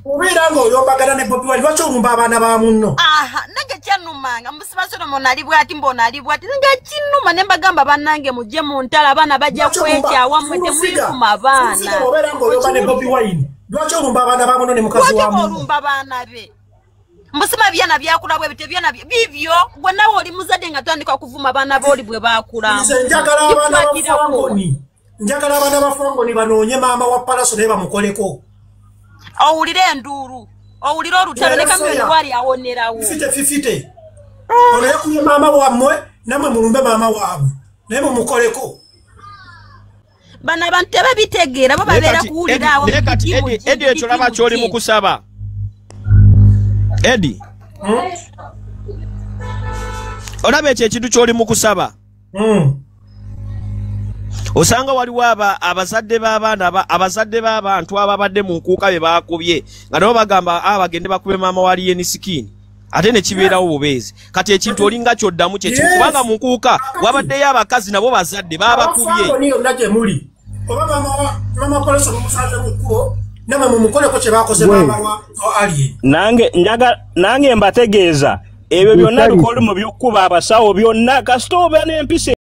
ubiranga oyombagana ne Bobi Wine lwaki olumba abaana ba munno nange kyanumanga musiba Solomon ali bwati mbona ali bwati nange kinuma ne mbagamba bannange mujje mu ntala abaana bajja kwekya wamwe temwifuma abaana ubiranga oyomba ne Bobi Wine lwaki olumba abaana ba munno ne mukazi wa munno olumba abaana be mbusima byana byakula bwe bite byana bibyo gwe nawe oli muzadde nga tandika kuvuma abaana boli bwe bakula njagala abaana ba Fangoni banoonye maama wa Palaso ne bamukoleko owulire enduulu owulire olutalo ne kamyoni wali awonerawo fifite ono yakumye maama wammwe namwe mulumbe maama waabwe naye mumukoleko bano abantu tebabitegeera bo babeera kuwulira awo Edi ekyo laba kyoli mu kusaba Edi olaba ekyo ekintu kyoli mu kusaba osanga waliwo abazadde b'abaana abazadde b'abantu ababadde mu nkuuka be bakubye nga nabo bagamba bagende bakube maama wa Alien Skin ate ne kibeerawo bubeezi kati ekintu olinga kyoddamu kyekimu kubanga mu nkuuka wabaddeyo abakazi nabo bazadde babakubye nange mbategeeza ebyo byonna bikoli mu bikuba abasawo byonna kasita oba n'empisa